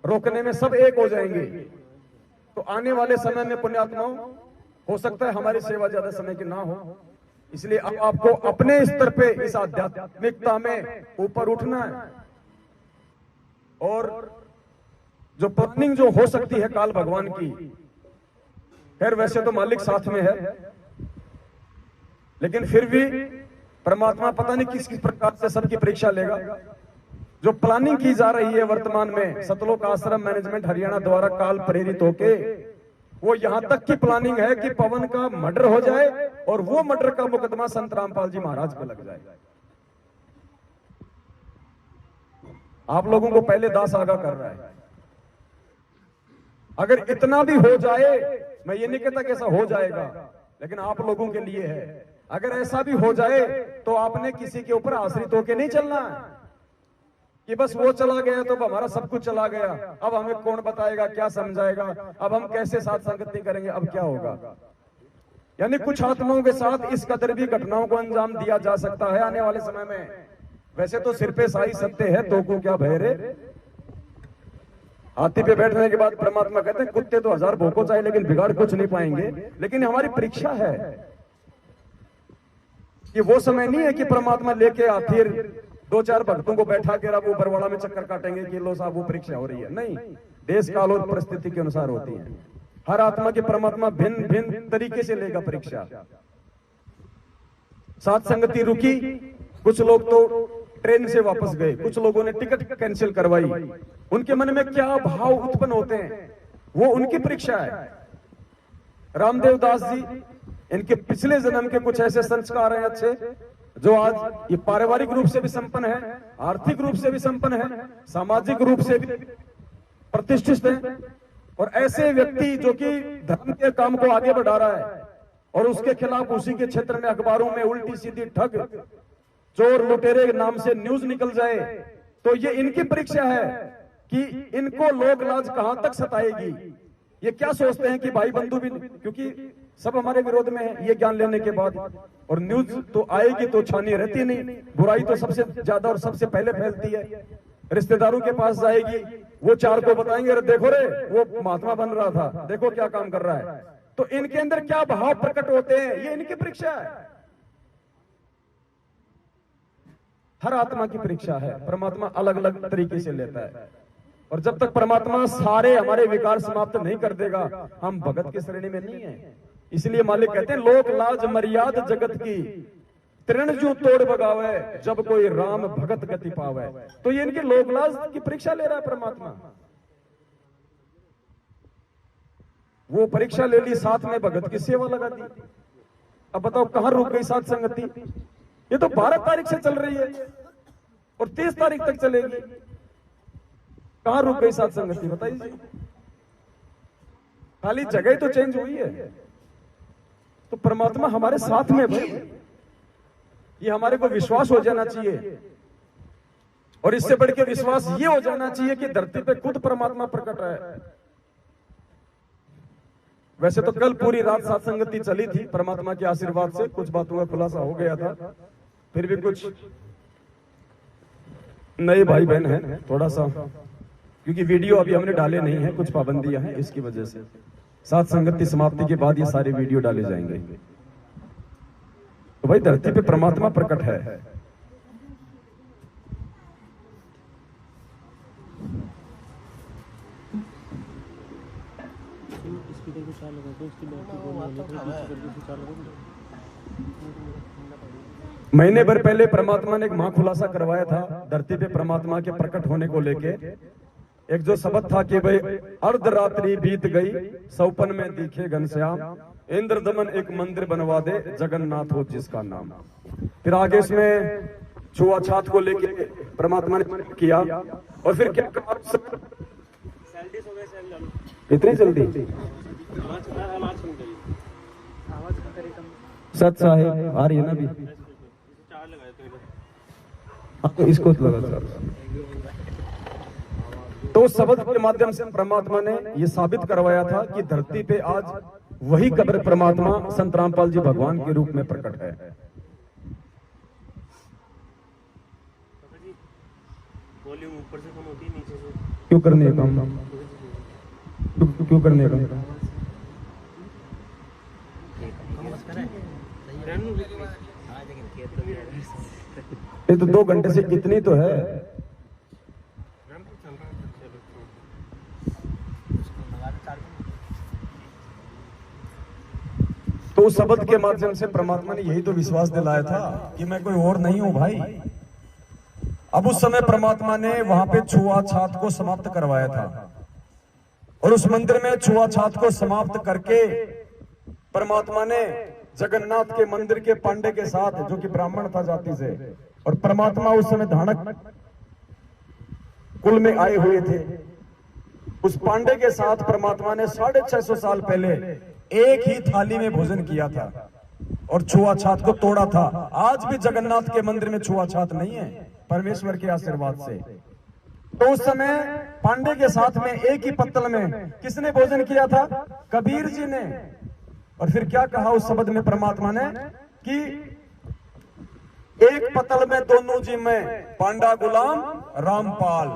रोकने में सब एक हो जाएंगे। तो आने वाले समय में पुण्यात्माओं, हो सकता है हमारी सेवा ज्यादा समय की ना हो, इसलिए अब आपको अपने स्तर पे इस आध्यात्मिकता में ऊपर उठना है। और जो प्लानिंग जो हो सकती है काल भगवान की, खैर वैसे तो मालिक साथ में है, लेकिन फिर भी परमात्मा पता नहीं किस किस प्रकार से सबकी परीक्षा लेगा। जो प्लानिंग की जा रही है वर्तमान में सतलोक आश्रम मैनेजमेंट हरियाणा द्वारा काल प्रेरित होके, वो यहां तक की प्लानिंग है कि पवन का मर्डर हो जाए और वो मर्डर का मुकदमा संत रामपाल जी महाराज पे लग जाए। आप लोगों को पहले दास आगाह कर रहा है। अगर इतना भी हो जाए, मैं ये नहीं कहता कि ऐसा हो जाएगा, लेकिन आप लोगों के लिए है। अगर ऐसा भी हो जाए तो आपने किसी के ऊपर आश्रित होकर नहीं चलना कि बस वो चला गया तो हमारा सब कुछ चला गया, अब हमें कौन बताएगा, क्या समझाएगा, अब हम कैसे साथ संगत नहीं करेंगे, अब क्या होगा। यानी कुछ आत्माओं के साथ इस कदर भी घटनाओं को अंजाम दिया जा सकता है आने वाले समय में। वैसे तो सिर पे साई सत्य है, तो को क्या भय रे। हाथी पे बैठने के बाद परमात्मा कहते हैं कुत्ते तो 1000 भोंको चाहे लेकिन बिगाड़ कुछ नहीं पाएंगे। लेकिन हमारी परीक्षा है कि वो समय नहीं है कि परमात्मा लेके हाथी 2-4 भक्तों को बैठा के वो बरवाड़ा में चक्कर काटेंगे कि लो साहब वो परीक्षा हो रही है। नहीं, देश काल और परिस्थिति के अनुसार होती है। हर आत्मा के परमात्मा भिन्न भिन्न तरीके से लेगा परीक्षा। साथ संगति रुकी, कुछ लोग तो ट्रेन से वापस गए, कुछ लोगों ने टिकट कैंसिल करवाई। उनके मन में क्या भाव उत्पन्न होते हैं, वो उनकी परीक्षा है। रामदेव दास जी, इनके पिछले जन्म के कुछ ऐसे संस्कार हैं अच्छे जो आज ये पारिवारिक रूप से भी संपन्न है, आर्थिक रूप से भी संपन्न है, सामाजिक रूप से भी प्रतिष्ठित है, और ऐसे व्यक्ति जो कि धर्म के काम को आगे बढ़ा रहा है और उसके खिलाफ उसी के क्षेत्र में अखबारों में उल्टी सीधी ठग, चोर लुटेरे नाम से न्यूज निकल जाए, तो ये इनकी परीक्षा है कि इनको लोक लाज कहां तक सताएगी। ये क्या सोचते हैं कि भाई बंधु भी, क्योंकि सब हमारे विरोध में है ये ज्ञान लेने के बाद, और न्यूज तो आएगी तो छानी रहती नहीं, बुराई तो सबसे ज्यादा और सबसे पहले फैलती है। रिश्तेदारों के पास जाएगी, वो चार को बताएंगे, अरे देखो रे वो महात्मा बन रहा था, देखो क्या काम कर रहा है। तो इनके अंदर क्या भाव प्रकट होते हैं, ये इनकी परीक्षा है। हर आत्मा की परीक्षा है, परमात्मा अलग अलग तरीके से लेता है, और जब तक परमात्मा सारे हमारे विकार समाप्त नहीं कर देगा, हम भगत की श्रेणी में नहीं है। इसलिए मालिक कहते हैं, लोक लाज मर्याद जगत की तृण जो तोड़ बगावे, जब कोई राम भगत गति पावे। तो ये इनके लोक लाज की परीक्षा ले रहा है परमात्मा। वो परीक्षा ले ली, साथ में भगत की सेवा लगा दी। अब बताओ कहां रुक गई साथ संगति। ये तो 12 तारीख से चल रही है और 30 तारीख तक चलेगी, कहां रुक गई साथ संगति बताइए। खाली जगह ही तो चेंज हुई है। तो परमात्मा हमारे साथ में भाई, ये हमारे को विश्वास हो जाना चाहिए, और इससे बढ़ के विश्वास ये हो जाना चाहिए कि धरती पे खुद परमात्मा प्रकट है। वैसे तो कल पूरी रात साथ संगति चली थी, परमात्मा के आशीर्वाद से कुछ बातों का खुलासा हो गया था, फिर भी कुछ नए भाई बहन हैं, थोड़ा सा क्योंकि वीडियो अभी हमने डाले नहीं है, कुछ पाबंदियां हैं, इसकी वजह से साथ संगति समाप्ति के बाद ये सारे वीडियो डाले जाएंगे। तो भाई धरती पे परमात्मा प्रकट है। महीने भर पहले परमात्मा ने एक महाखुलासा करवाया था धरती पे परमात्मा के प्रकट होने को लेके। एक जो शब्द था कि भाई अर्धरात्रि बीत गई, सौपन में दिखे घनश्याम, इंद्र दमन एक मंदिर बनवा दे, जगन्नाथ हो जिसका नाम। फिर आगे इसमें छुआछात को लेके परमात्मा ने किया, और फिर क्या कहा, इतनी जल्दी सच साहेब आ रही है ना अभी, तो इसको लगा। तो उस शब्द के माध्यम से परमात्मा ने यह साबित करवाया था कि धरती पे आज वही कब्र परमात्मा संत रामपाल जी भगवान के रूप में प्रकट है। वॉल्यूम ऊपर से कम होती है, नीचे से क्यों करने का काम, क्यों करने का ये तो 2 घंटे से कितनी तो है। तो उस शब्द के माध्यम से परमात्मा ने यही तो विश्वास दिलाया था कि मैं कोई और नहीं हूं भाई। अब उस समय परमात्मा ने वहां पे छुआछात को समाप्त करवाया था, और उस मंदिर में छुआछात को समाप्त करके परमात्मा ने जगन्नाथ के मंदिर के पांडे के साथ, जो कि ब्राह्मण था जाति से, और परमात्मा उस समय धानक कुल में आए हुए थे, उस पांडे के साथ परमात्मा ने 650 साल पहले एक ही थाली में भोजन किया था और छुआछात को तोड़ा था। आज भी जगन्नाथ के मंदिर में छुआछात नहीं है, परमेश्वर के आशीर्वाद से। तो उस समय पांडे के साथ में एक ही पत्तल में किसने भोजन किया था? कबीर जी ने। और फिर क्या कहा उस शब्द में परमात्मा ने कि एक पत्तल में दोनों जी में, पांडा गुलाम रामपाल।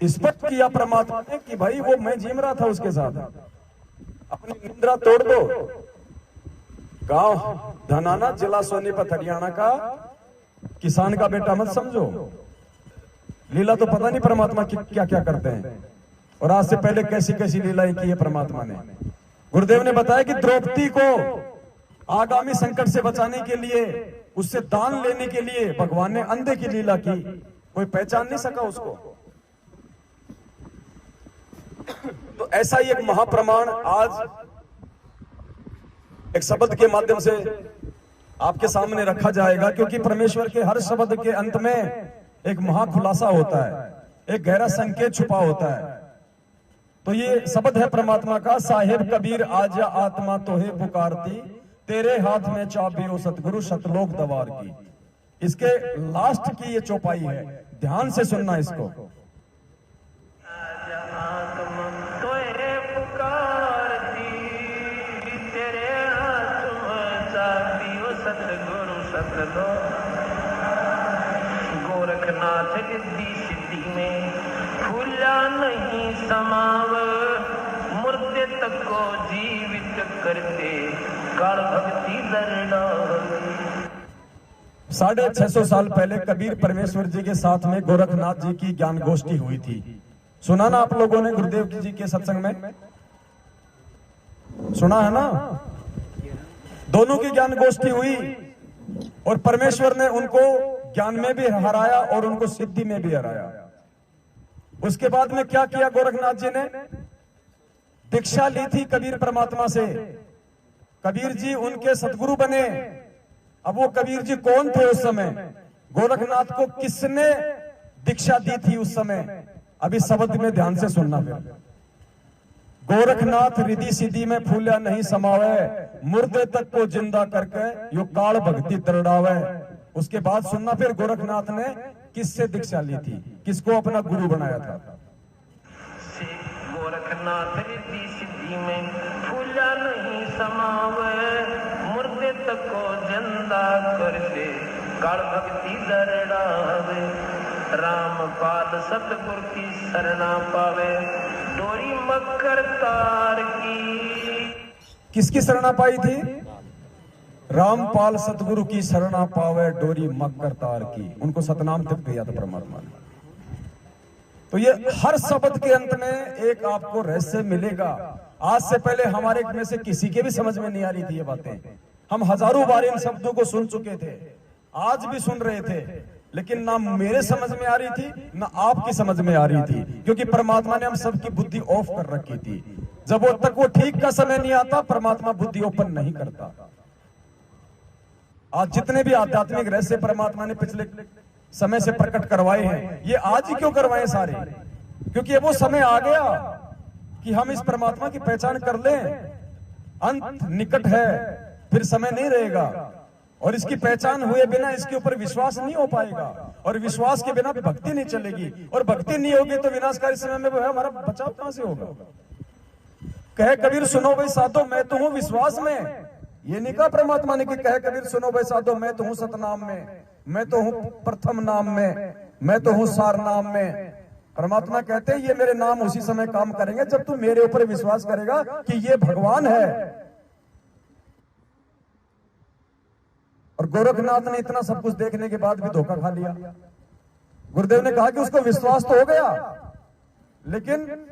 स्पष्ट किया परमात्मा ने कि भाई वो मैं जिम रहा था उसके साथ, अपनी निंद्रा तोड़ दो। गांव धनाना, जिला सोनीपत, हरियाणा का किसान का बेटा मत समझो। लीला तो पता नहीं परमात्मा की क्या क्या करते हैं, और आज से पहले कैसी कैसी लीलाएं की है परमात्मा ने। गुरुदेव ने बताया कि द्रौपदी को आगामी संकट से बचाने के लिए, उससे दान लेने के लिए भगवान ने अंधे की लीला की, कोई पहचान नहीं सका उसको। तो ऐसा ही एक महाप्रमाण आज एक शब्द के माध्यम से आपके सामने रखा जाएगा, क्योंकि परमेश्वर के हर शब्द के अंत में एक महाखुलासा होता है, एक गहरा संकेत छुपा होता है। तो ये शब्द है परमात्मा का, साहेब कबीर आजा आत्मा तोहे पुकारती, तेरे हाथ में चाबी ओ सतगुरु शतलोक दवार की। इसके लास्ट की ये चौपाई है, ध्यान से सुनना इसको। गोरखनाथ रिद्धि सिद्धि में भूला नहीं समाव, मुर्दे तक को जीवित करते काल भक्ति दरड़ा। 650 साल पहले कबीर परमेश्वर जी के साथ में गोरखनाथ जी की ज्ञान गोष्ठी हुई थी। सुना ना आप लोगों ने गुरुदेव जी के सत्संग में? सुना है ना? दोनों की ज्ञान गोष्ठी हुई और परमेश्वर ने उनको ज्ञान में भी हराया और उनको सिद्धि में भी हराया। उसके बाद में क्या किया गोरखनाथ जी ने? दीक्षा ली थी कबीर परमात्मा से, कबीर जी उनके सतगुरु बने। अब वो कबीर जी कौन थे उस समय? गोरखनाथ को किसने दीक्षा दी थी उस समय? अभी शब्द में ध्यान से सुनना। फिर गोरखनाथ रिद्धि सिद्धि में फूला नहीं समावे, मुर्दे तक को जिंदा करके यो काल भक्ति दरड़ावे। उसके बाद सुनना फिर गोरखनाथ ने किससे दीक्षा ली थी, किसको अपना गुरु बनाया था। गोरखनाथ रिद्धि सिद्धि में फूला नहीं समावे, मुर्दे तक को जिंदा कर दे काल भक्ति दरड़ावे। रामपाल सतगुरु की शरणा पावे, डोरी मकर तार की। किसकी शरणा पाई थी? रामपाल सतगुरु की शरणा पावे, डोरी मकर तार की। उनको सतनाम तक दिया था परमात्मा ने। तो ये हर शब्द के अंत में एक आपको रहस्य मिलेगा। आज से पहले हमारे में से किसी के भी समझ में नहीं आ रही थी ये बातें। हम हजारों बार इन शब्दों को सुन चुके थे, आज भी सुन रहे थे, लेकिन ना मेरे समझ में आ रही थी ना आपकी समझ में आ रही थी, क्योंकि परमात्मा ने हम सबकी बुद्धि ऑफ कर रखी थी। जब वो तक वो ठीक का समय नहीं आता, परमात्मा बुद्धि ओपन नहीं करता। आज जितने भी आध्यात्मिक रहस्य परमात्मा ने पिछले समय से प्रकट करवाए हैं, ये आज ही क्यों करवाए सारे? क्योंकि ये वो समय आ गया कि हम इस परमात्मा की पहचान कर लें। अंत निकट है, फिर समय नहीं रहेगा, और इसकी पहचान हुए बिना इसके ऊपर विश्वास नहीं हो पाएगा, और विश्वास के बिना भक्ति नहीं चलेगी, और भक्ति नहीं होगी तो विनाशकारी समय में हमारा बचाव कहां से होगा? कहे कबीर सुनो भाई साधो मैं तो हूं विश्वास में। ये नहीं कहा परमात्मा ने कि कहे कबीर सुनो भाई साधो मैं तो हूं सतनाम में, मैं तो हूं प्रथम नाम में, मैं तो हूं सार नाम में। परमात्मा कहते हैं ये मेरे नाम उसी समय काम करेंगे जब तू मेरे ऊपर विश्वास करेगा कि ये भगवान है। और गोरखनाथ ने इतना सब कुछ देखने के बाद भी धोखा खा लिया। गुरुदेव ने कहा कि उसको विश्वास तो हो गया, लेकिन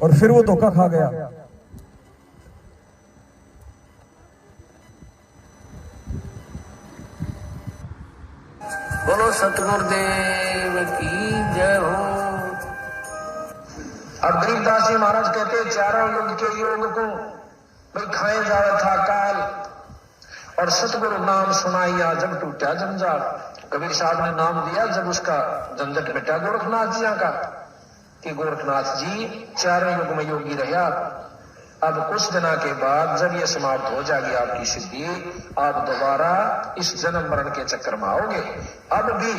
और फिर वो धोखा खा गया। बोलो सतगुरुदेव की जय हो। और गरीबदास जी महाराज कहते चारों युग के योग को भाई खाए जा रहा था काल, और सतगुरु नाम सुनाइया जब टूटा जंजाल। कबीर साहब ने नाम दिया जब उसका झंझट मिटा गोरखनाथ जी का, कि गोरखनाथ जी चारों युग में योगी रहा। अब कुछ दिनों के बाद जब ये समाप्त हो जाएगी आपकी सिद्धि, आप दोबारा इस जन्म मरण के चक्कर में आओगे। अब भी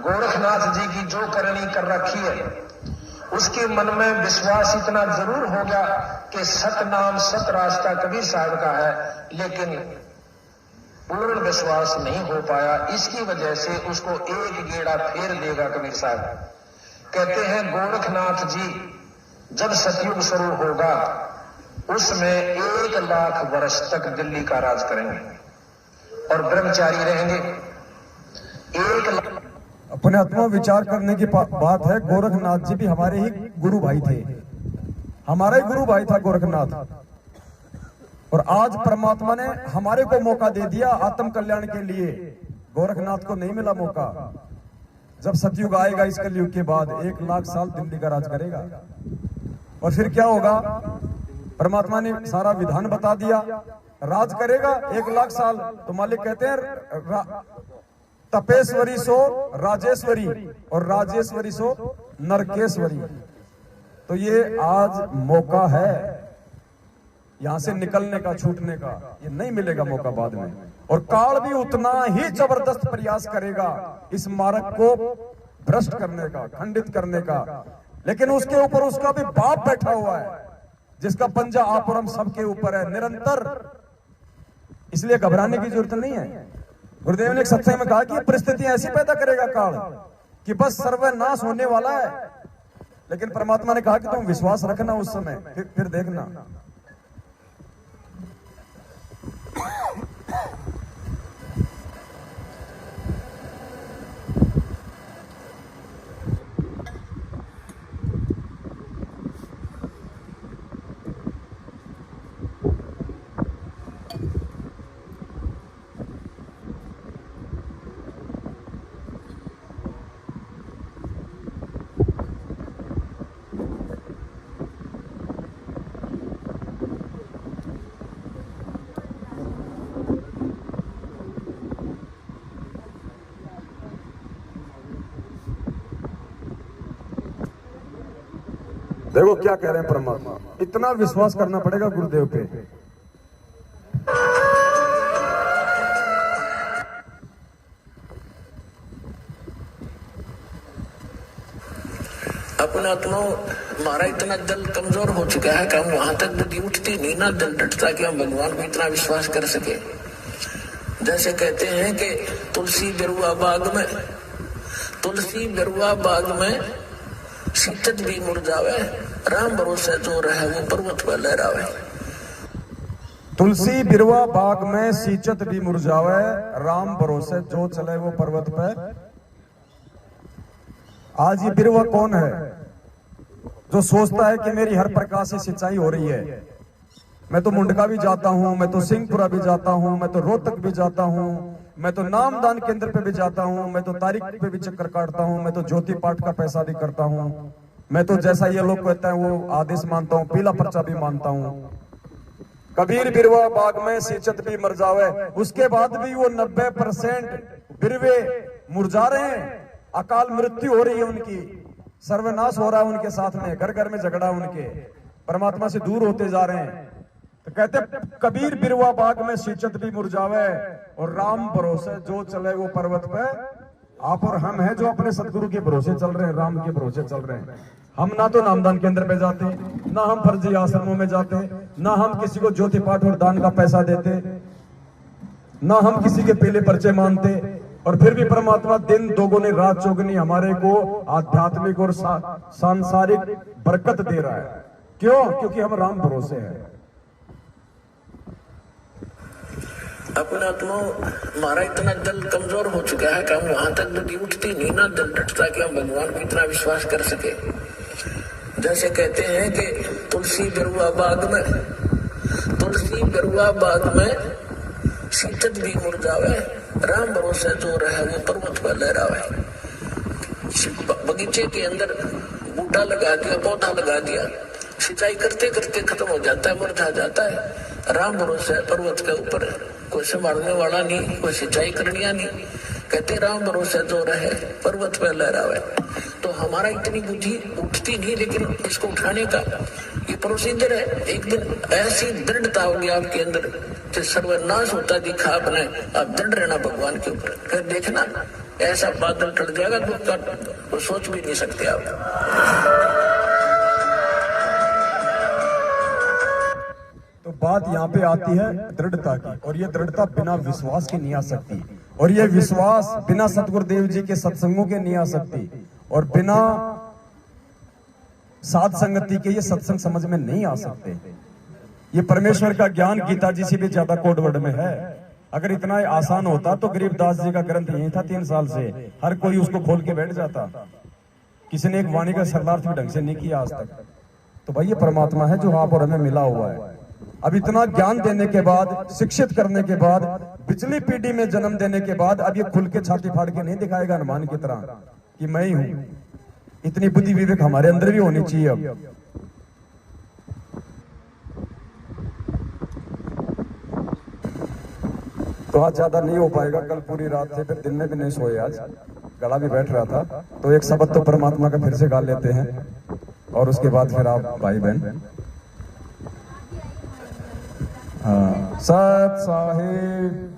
गोरखनाथ जी की जो करनी कर रखी है उसके मन में विश्वास इतना जरूर होगा कि सत नाम सत रास्ता कबीर साहब का है, लेकिन पूर्ण विश्वास नहीं हो पाया। इसकी वजह से उसको एक गेड़ा फेर देगा कबीर साहब। कहते हैं गोरखनाथ जी जब सतयुग शुरू होगा उसमें 1 लाख वर्ष तक दिल्ली का राज करेंगे और ब्रह्मचारी रहेंगे। 1 लाख। अपने आत्मा विचार करने की बात है। गोरखनाथ जी भी हमारे ही गुरु भाई थे, हमारा ही गुरु भाई था गोरखनाथ। और आज परमात्मा ने हमारे को मौका दे दिया आत्म कल्याण के लिए। गोरखनाथ को नहीं मिला मौका। जब सतयुग आएगा इस कलयुग के बाद 1 लाख साल दिल्ली का राज करेगा, और फिर क्या होगा? परमात्मा ने सारा विधान बता दिया। राज करेगा 1 लाख साल, तो मालिक कहते हैं तपेश्वरी सो राजेश्वरी और राजेश्वरी सो नरकेश्वरी। तो ये आज मौका है यहां से निकलने का, छूटने का, ये नहीं मिलेगा मौका बाद में। और काल भी उतना ही जबरदस्त प्रयास करेगा इस मार्ग को भ्रष्ट करने का, खंडित करने का, लेकिन उसके ऊपर उसका भी बाप बैठा हुआ है जिसका पंजा आप और हम सबके ऊपर है निरंतर। इसलिए घबराने की जरूरत नहीं है। गुरुदेव ने एक सत्संग में कहा कि परिस्थिति ऐसी पैदा करेगा काल कि बस सर्वनाश होने वाला है, लेकिन परमात्मा ने कहा कि तुम विश्वास रखना उस समय, फिर देखना। देखो क्या कह रहे हैं परमात्मा, इतना विश्वास करना पड़ेगा गुरुदेव पे। अपना आत्माओं हमारा इतना दिल कमजोर हो चुका है कि हम वहां तक बुद्धि उठती नहीं ना, दिल डटता कि हम भगवान को इतना विश्वास कर सके। जैसे कहते हैं कि तुलसी बिरुआ बाग में शीतत भी मुरझावे, राम भरोसे जो रहे वो पर्वत पर लहरावे। तुलसी बिरवा बाग में सींचत भी मुरझावे, राम भरोसे जो चले वो पर्वत पे। आज ये बिरवा कौन है जो सोचता है कि मेरी हर प्रकार से सिंचाई हो रही है? मैं तो मुंडका भी जाता हूं, मैं तो सिंहपुरा भी जाता हूं, मैं तो रोहतक भी जाता हूं, मैं तो नामदान केंद्र पे भी जाता हूं, मैं तो तारीख पे भी चक्कर काटता हूं, मैं तो ज्योति पाठ का पैसा भी करता हूं, मैं तो जैसा ये लोग कहते हैं वो आदेश मानता हूं, पीला पर्चा भी मानता हूं। कबीर बिरवा बाग में सींचत भी मुरझावे, उसके बाद भी वो 90% बिरवे मुरझा रहे हैं, अकाल मृत्यु हो रही है उनकी, सर्वनाश हो रहा है उनके साथ में, घर घर में झगड़ा उनके, परमात्मा से दूर होते जा रहे हैं। तो कहते कबीर बिरवा बाग में सींचत भी मुरझावे और राम भरोसे जो चले वो पर्वत पे। आप और हम हैं जो अपने सदगुरु के भरोसे चल रहे हैं, राम के भरोसे चल रहे हैं। हम ना तो नामदान केंद्र पे जाते, ना हम फर्जी आश्रमों में जाते, ना हम किसी को ज्योति पाठ और दान का पैसा देते, ना हम किसी के पीले पर्चे मानते, और फिर भी परमात्मा दिन दोगुनी रात चौगुनी हमारे को आध्यात्मिक और सांसारिक बरकत दे रहा है। क्यों? क्योंकि हम राम भरोसे हैं। अपना आत्मा हमारा इतना दिल कमजोर हो चुका है कि हम वहां तक बुद्धि उठती नहीं ना, दिल डटता कि हम भगवान को इतना विश्वास कर सके। जैसे कहते हैं कि तुलसी बिरुआ बाग में सींचत भी मुरझावे, राम भरोसे जो रहे वो पर्वत पर लहरावे। बगीचे के अंदर बूटा लगा दिया, पौधा लगा दिया, सिंचाई करते करते खत्म हो जाता है, मुरझा जाता है। राम भरोसे पर्वत के ऊपर कोई संभालने वाला नहीं, कोई सिंचाई करनिया नहीं, कहते राम भरोसे जो रहे पर्वत पे लहरावे। तो हमारा इतनी बुद्धि उठती नहीं, लेकिन इसको उठाने का ये प्रोसीजर है। एक दिन ऐसी दृढ़ता होगी आपके अंदर कि सर्वनाश होता दिखा आपने, आप दृढ़ रहना भगवान के ऊपर, फिर देखना ऐसा बादल टल जाएगा तो सोच भी नहीं सकते आप। तो बात यहाँ पे आती है दृढ़ता की, और ये दृढ़ता बिना विश्वास के नहीं आ सकती, और ये विश्वास बिना सतगुरुदेव जी के सत्संगों के नहीं आ सकती, और बिना साध संगति के ये सत्संग समझ में नहीं आ सकते। ये परमेश्वर का ज्ञान गीता जी से भी ज्यादा कोडवर्ड में है। अगर इतना आसान होता तो गरीबदास जी का ग्रंथ यही था 3 साल से, हर कोई उसको खोल के बैठ जाता। किसी ने एक वाणी का शरणार्थ भी ढंग से नहीं किया आज तक। तो भाई ये परमात्मा है जो आप और हमें मिला हुआ है। अब इतना ज्ञान देने के बाद, शिक्षित करने के बाद, पिछली पीढ़ी में जन्म देने के बाद, अब ये खुल के छाती फाड़ के नहीं दिखाएगा हनुमान की तरह कि मैं ही हूं। इतनी बुद्धि विवेक हमारे अंदर भी होनी चाहिए। अब तो आज ज्यादा नहीं हो पाएगा, कल पूरी रात थे, फिर दिन में भी नहीं सोए, आज गला भी बैठ रहा था। तो एक शब्द तो परमात्मा का फिर से गा लेते हैं और उसके बाद फिर आप भाई बहन। हाँ, सत साहिब